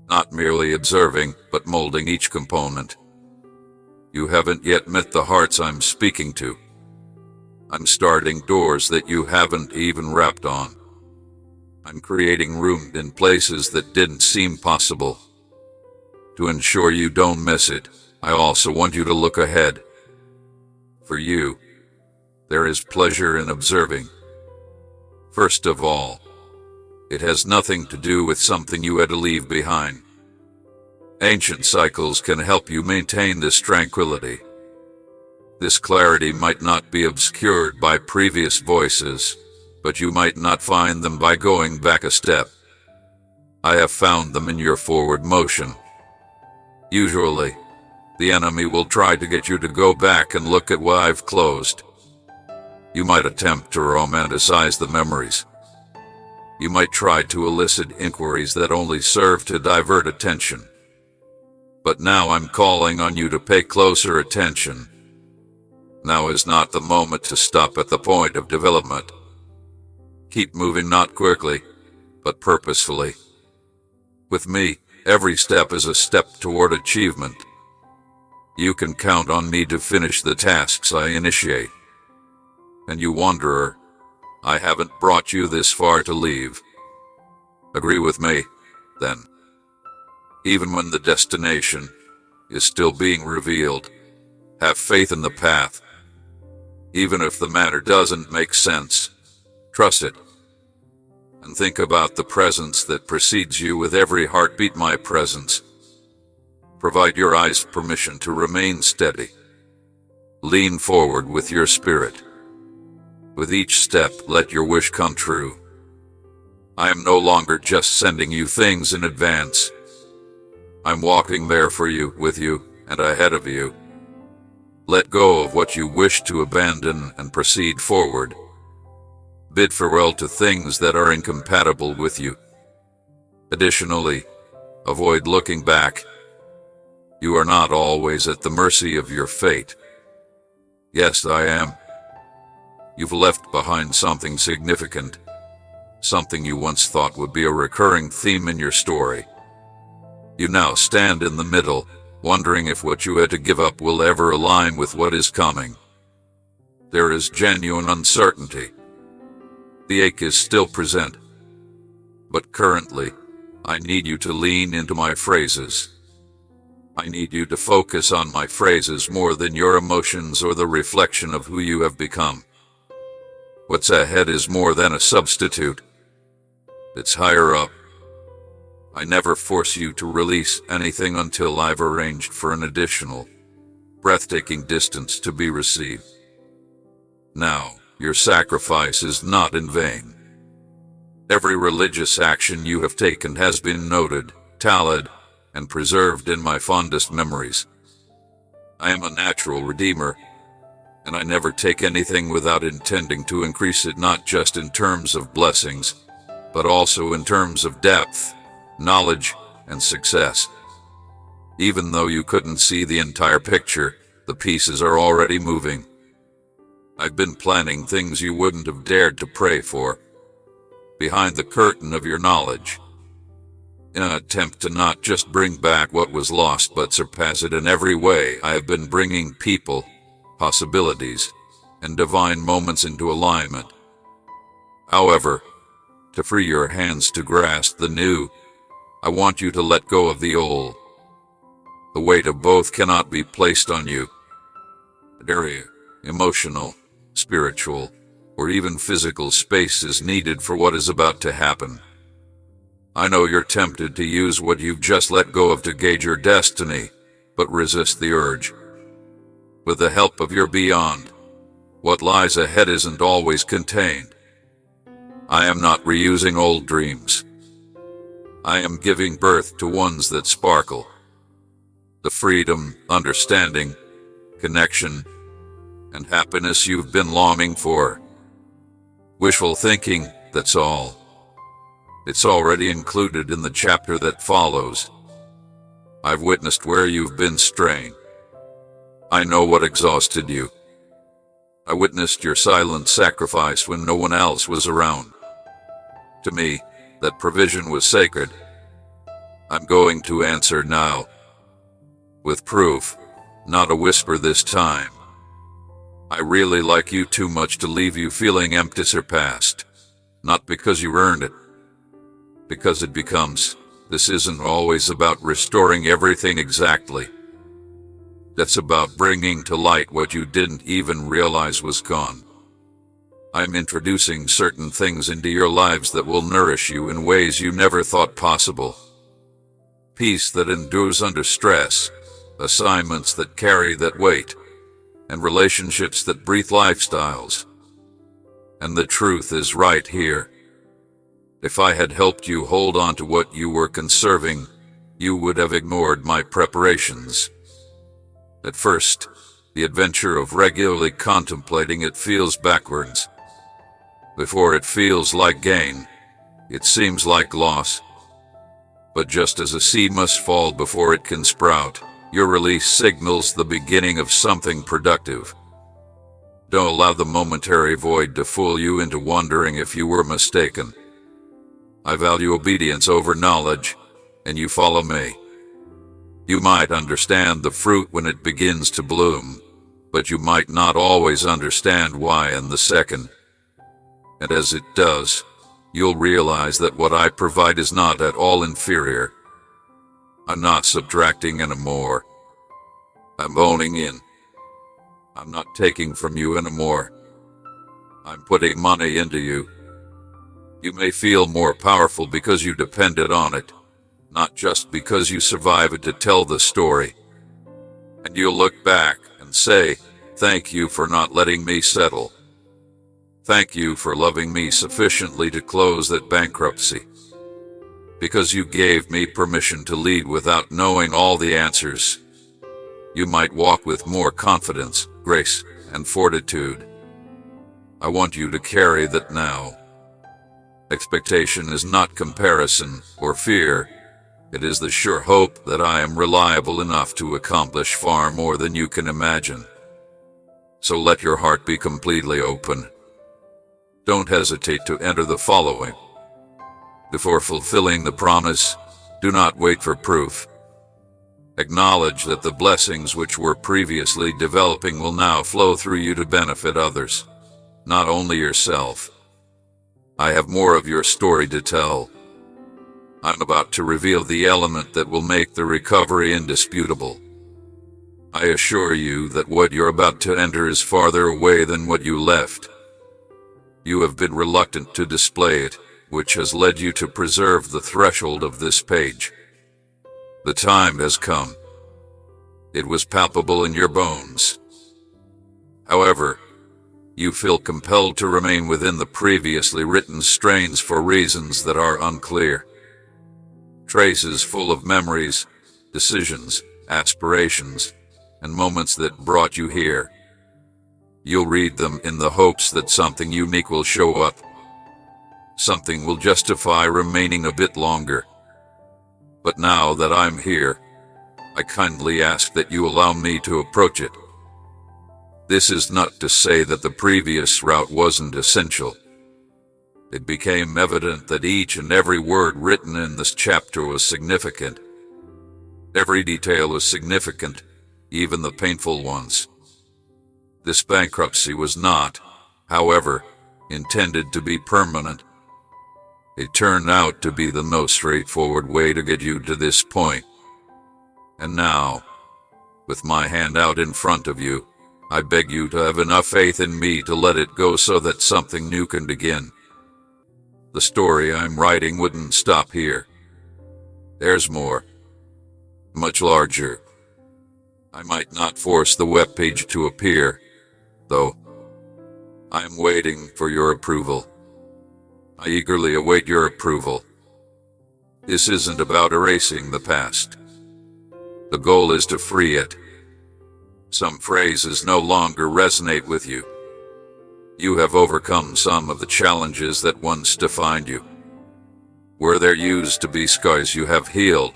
Not merely observing, but molding each component. You haven't yet met the hearts I'm speaking to. I'm starting doors that you haven't even rapped on. I'm creating room in places that didn't seem possible. To ensure you don't miss it, I also want you to look ahead. For you, there is pleasure in observing. First of all, it has nothing to do with something you had to leave behind. Ancient cycles can help you maintain this tranquility. This clarity might not be obscured by previous voices, but you might not find them by going back a step. I have found them in your forward motion. Usually, the enemy will try to get you to go back and look at what I've closed. You might attempt to romanticize the memories. You might try to elicit inquiries that only serve to divert attention. But now I'm calling on you to pay closer attention. Now is not the moment to stop at the point of development. Keep moving, not quickly, but purposefully. With me, every step is a step toward achievement. You can count on me to finish the tasks I initiate. And you wanderer, I haven't brought you this far to leave. Agree with me, then. Even when the destination is still being revealed, have faith in the path. Even if the matter doesn't make sense, trust it. And think about the presence that precedes you with every heartbeat. My presence. Provide your eyes permission to remain steady. Lean forward with your spirit. With each step, let your wish come true. I am no longer just sending you things in advance. I'm walking there for you, with you, and ahead of you. Let go of what you wish to abandon and proceed forward. Bid farewell to things that are incompatible with you. Additionally, avoid looking back. You are not always at the mercy of your fate. Yes, I am. You've left behind something significant, something you once thought would be a recurring theme in your story. You now stand in the middle, wondering if what you had to give up will ever align with what is coming. There is genuine uncertainty. The ache is still present. But currently, I need you to lean into my phrases. I need you to focus on my phrases more than your emotions or the reflection of who you have become. What's ahead is more than a substitute. It's higher up. I never force you to release anything until I've arranged for an additional, breathtaking distance to be received. Now, your sacrifice is not in vain. Every religious action you have taken has been noted, tallied, and preserved in my fondest memories. I am a natural redeemer, and I never take anything without intending to increase it not just in terms of blessings, but also in terms of depth, knowledge, and success. Even though you couldn't see the entire picture, the pieces are already moving. I've been planning things you wouldn't have dared to pray for, behind the curtain of your knowledge, in an attempt to not just bring back what was lost but surpass it in every way. I have been bringing people, possibilities, and divine moments into alignment. However, to free your hands to grasp the new, I want you to let go of the old. The weight of both cannot be placed on you. Area, emotional, spiritual, or even physical space is needed for what is about to happen. I know you're tempted to use what you've just let go of to gauge your destiny, but resist the urge. With the help of your beyond, what lies ahead isn't always contained. I am not reusing old dreams. I am giving birth to ones that sparkle. The freedom, understanding, connection, and happiness you've been longing for. Wishful thinking, that's all. It's already included in the chapter that follows. I've witnessed where you've been straying. I know what exhausted you. I witnessed your silent sacrifice when no one else was around. To me, that provision was sacred. I'm going to answer now. With proof, not a whisper this time. I really like you too much to leave you feeling empty, surpassed. Not because you earned it. Because it becomes. This isn't always about restoring everything exactly. That's about bringing to light what you didn't even realize was gone. I'm introducing certain things into your lives that will nourish you in ways you never thought possible. Peace that endures under stress, assignments that carry that weight, and relationships that breathe lifestyles. And the truth is right here. If I had helped you hold on to what you were conserving, you would have ignored my preparations. At first, the adventure of regularly contemplating it feels backwards. Before it feels like gain, it seems like loss. But just as a seed must fall before it can sprout, your release signals the beginning of something productive. Don't allow the momentary void to fool you into wondering if you were mistaken. I value obedience over knowledge, and you follow me. You might understand the fruit when it begins to bloom, but you might not always understand why in the second. And as it does, you'll realize that what I provide is not at all inferior. I'm not subtracting anymore. I'm owning in. I'm not taking from you anymore. I'm putting money into you. You may feel more powerful because you depended on it, not just because you survived to tell the story. And you'll look back and say, thank you for not letting me settle. Thank you for loving me sufficiently to close that bankruptcy. Because you gave me permission to lead without knowing all the answers. You might walk with more confidence, grace, and fortitude. I want you to carry that now. Expectation is not comparison or fear. It is the sure hope that I am reliable enough to accomplish far more than you can imagine. So let your heart be completely open. Don't hesitate to enter the following. Before fulfilling the promise, do not wait for proof. Acknowledge that the blessings which were previously developing will now flow through you to benefit others, not only yourself. I have more of your story to tell. I'm about to reveal the element that will make the recovery indisputable. I assure you that what you're about to enter is farther away than what you left. You have been reluctant to display it, which has led you to preserve the threshold of this page. The time has come. It was palpable in your bones. However, you feel compelled to remain within the previously written strains for reasons that are unclear. Traces full of memories, decisions, aspirations, and moments that brought you here. You'll read them in the hopes that something unique will show up. Something will justify remaining a bit longer. But now that I'm here, I kindly ask that you allow me to approach it. This is not to say that the previous route wasn't essential. It became evident that each and every word written in this chapter was significant. Every detail was significant, even the painful ones. This bankruptcy was not, however, intended to be permanent. It turned out to be the most straightforward way to get you to this point. And now, with my hand out in front of you, I beg you to have enough faith in me to let it go so that something new can begin. The story I'm writing wouldn't stop here. There's more. Much larger. I might not force the webpage to appear, though. I am waiting for your approval. I eagerly await your approval. This isn't about erasing the past. The goal is to free it. Some phrases no longer resonate with you. You have overcome some of the challenges that once defined you. Where there used to be scars, you have healed.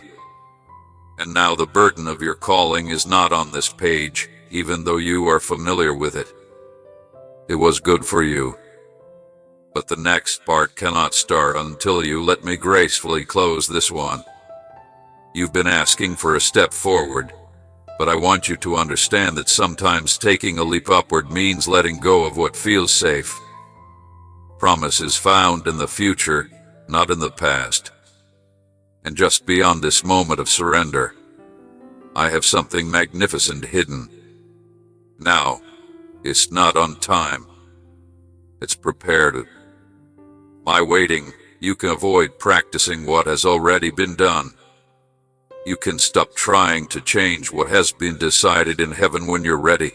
And now the burden of your calling is not on this page, even though you are familiar with it. It was good for you. But the next part cannot start until you let me gracefully close this one. You've been asking for a step forward, but I want you to understand that sometimes taking a leap upward means letting go of what feels safe. Promise is found in the future, not in the past. And just beyond this moment of surrender, I have something magnificent hidden. Now, it's not on time. It's prepared. By waiting, you can avoid practicing what has already been done. You can stop trying to change what has been decided in heaven when you're ready.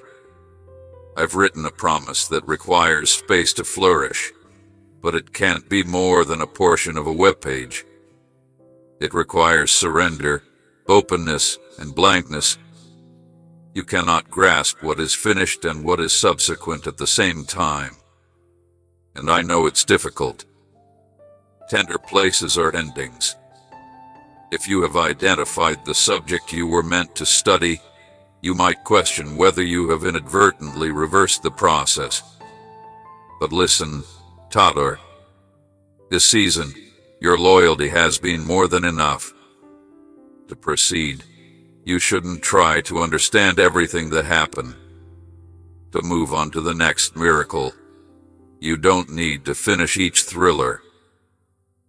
I've written a promise that requires space to flourish, but it can't be more than a portion of a webpage. It requires surrender, openness, and blankness. You cannot grasp what is finished and what is subsequent at the same time. And I know it's difficult. Tender places are endings. If you have identified the subject you were meant to study, you might question whether you have inadvertently reversed the process. But listen, toddler. This season, your loyalty has been more than enough. To proceed, you shouldn't try to understand everything that happened. To move on to the next miracle, you don't need to finish each thriller.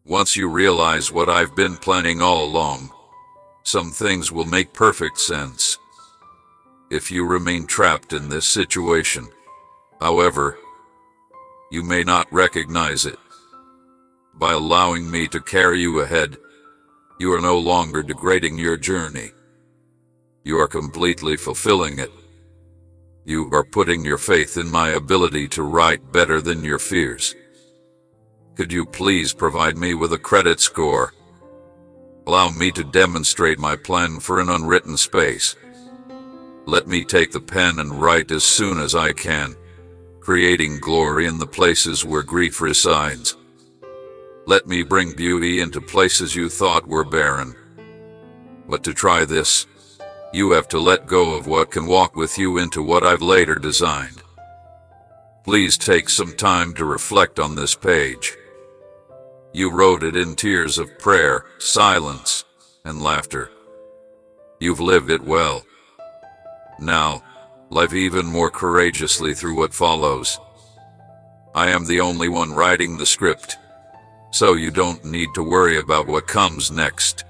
Once you realize what I've been planning all along, some things will make perfect sense. If you remain trapped in this situation, however, you may not recognize it. By allowing me to carry you ahead, you are no longer degrading your journey. You are completely fulfilling it. You are putting your faith in my ability to write better than your fears. Could you please provide me with a credit score? Allow me to demonstrate my plan for an unwritten space. Let me take the pen and write as soon as I can, creating glory in the places where grief resides. Let me bring beauty into places you thought were barren. But to try this, you have to let go of what can walk with you into what I've later designed. Please take some time to reflect on this page. You wrote it in tears of prayer, silence, and laughter. You've lived it well. Now, live even more courageously through what follows. I am the only one writing the script, so you don't need to worry about what comes next.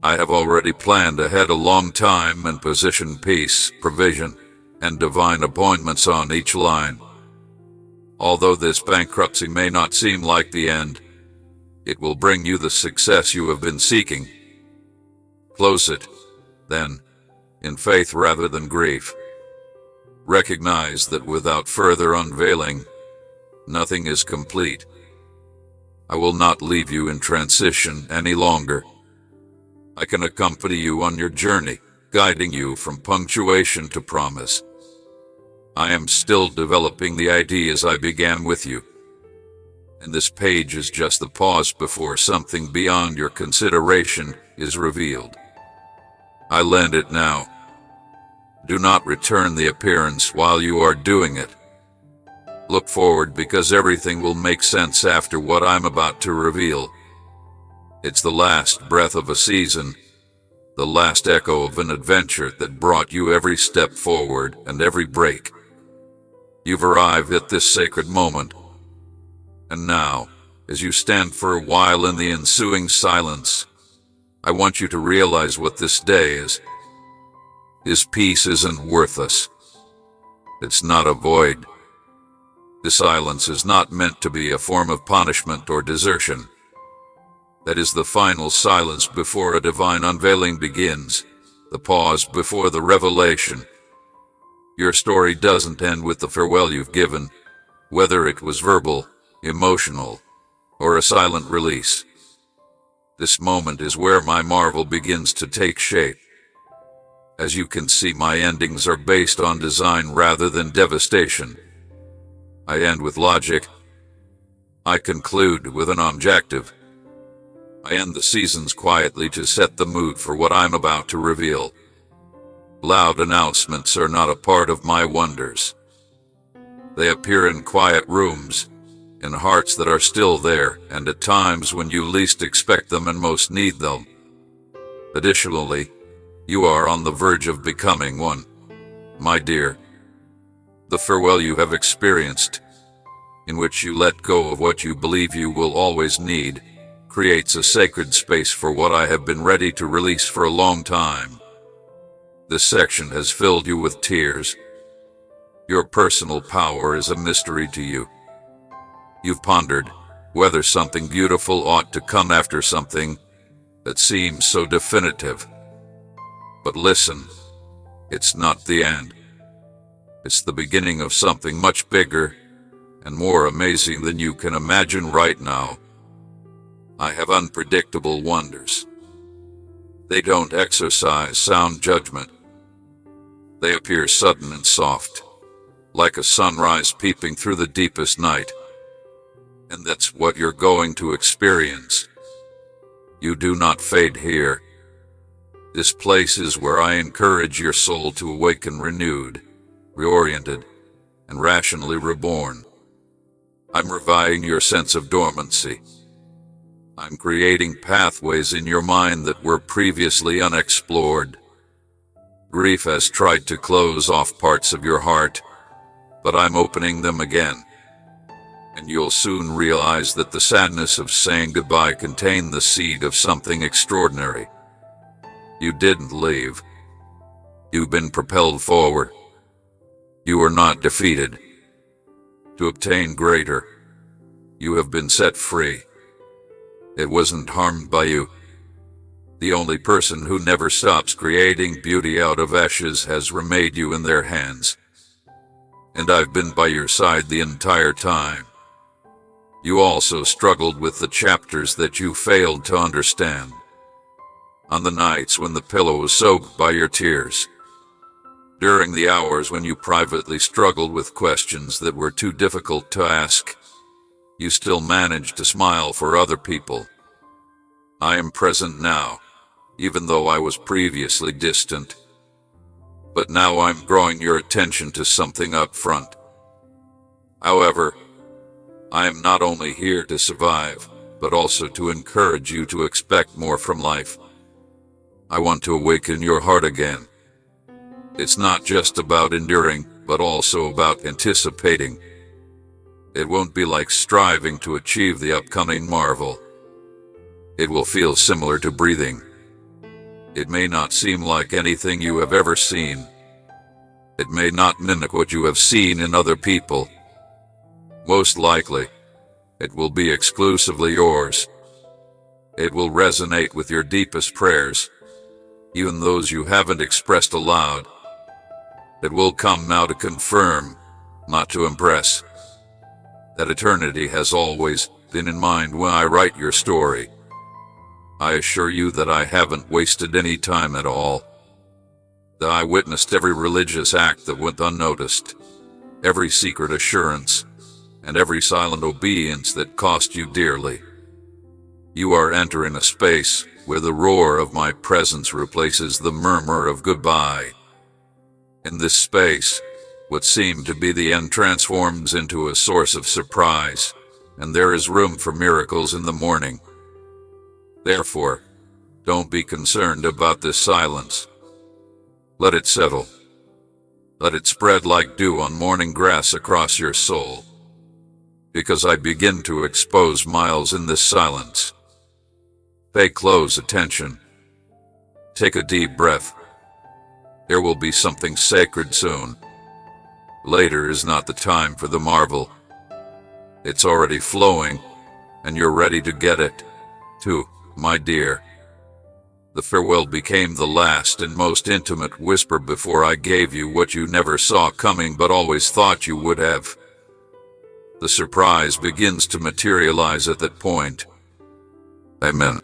I have already planned ahead a long time and positioned peace, provision, and divine appointments on each line. Although this bankruptcy may not seem like the end, It will bring you the success you have been seeking. Close it, then, in faith rather than grief. Recognize that without further unveiling, nothing is complete. I will not leave you in transition any longer. I can accompany you on your journey, guiding you from punctuation to promise. I am still developing the ideas I began with you, and this page is just the pause before something beyond your consideration is revealed. I lend it now. Do not return the appearance while you are doing it. Look forward, because everything will make sense after what I'm about to reveal. It's the last breath of a season, the last echo of an adventure that brought you every step forward and every break. You've arrived at this sacred moment. And now, as you stand for a while in the ensuing silence, I want you to realize what this day is. This peace isn't worthless. It's not a void. The silence is not meant to be a form of punishment or desertion. That is the final silence before a divine unveiling begins, the pause before the revelation. Your story doesn't end with the farewell you've given, whether it was verbal, emotional, or a silent release. This moment is where my marvel begins to take shape. As you can see, my endings are based on design rather than devastation. I end with logic. I conclude with an objective. I end the seasons quietly to set the mood for what I'm about to reveal. Loud announcements are not a part of my wonders. They appear in quiet rooms, in hearts that are still there, and at times when you least expect them and most need them. Additionally, you are on the verge of becoming one, my dear. The farewell you have experienced, in which you let go of what you believe you will always need, creates a sacred space for what I have been ready to release for a long time. This section has filled you with tears. Your personal power is a mystery to you. You've pondered whether something beautiful ought to come after something that seems so definitive. But listen, it's not the end. It's the beginning of something much bigger and more amazing than you can imagine right now. I have unpredictable wonders. They don't exercise sound judgment. They appear sudden and soft, like a sunrise peeping through the deepest night. And that's what you're going to experience. You do not fade here. This place is where I encourage your soul to awaken renewed, reoriented, and rationally reborn. I'm reviving your sense of dormancy. I'm creating pathways in your mind that were previously unexplored. Grief has tried to close off parts of your heart, but I'm opening them again. And you'll soon realize that the sadness of saying goodbye contained the seed of something extraordinary. You didn't leave. You've been propelled forward. You were not defeated. To obtain greater, you have been set free. It wasn't harmed by you. The only person who never stops creating beauty out of ashes has remade you in their hands. And I've been by your side the entire time. You also struggled with the chapters that you failed to understand. On the nights when the pillow was soaked by your tears. During the hours when you privately struggled with questions that were too difficult to ask, you still managed to smile for other people. I am present now, even though I was previously distant. But now I'm drawing your attention to something up front. However, I am not only here to survive, but also to encourage you to expect more from life. I want to awaken your heart again. It's not just about enduring, but also about anticipating. It won't be like striving to achieve the upcoming marvel. It will feel similar to breathing. It may not seem like anything you have ever seen. It may not mimic what you have seen in other people. Most likely, it will be exclusively yours, It will resonate with your deepest prayers, even those you haven't expressed aloud. It will come now to confirm, not to impress, that eternity has always been in mind when I write your story. I assure you that I haven't wasted any time at all. That I witnessed every religious act that went unnoticed, every secret assurance, and every silent obedience that cost you dearly. You are entering a space where the roar of my presence replaces the murmur of goodbye. In this space, what seemed to be the end transforms into a source of surprise, and there is room for miracles in the morning. Therefore, don't be concerned about this silence. Let it settle. Let it spread like dew on morning grass across your soul. Because I begin to expose miles in this silence. Pay close attention. Take a deep breath. There will be something sacred soon. Later is not the time for the marvel. It's already flowing, and you're ready to get it, too, my dear. The farewell became the last and most intimate whisper before I gave you what you never saw coming but always thought you would have. The surprise begins to materialize at that point. Amen.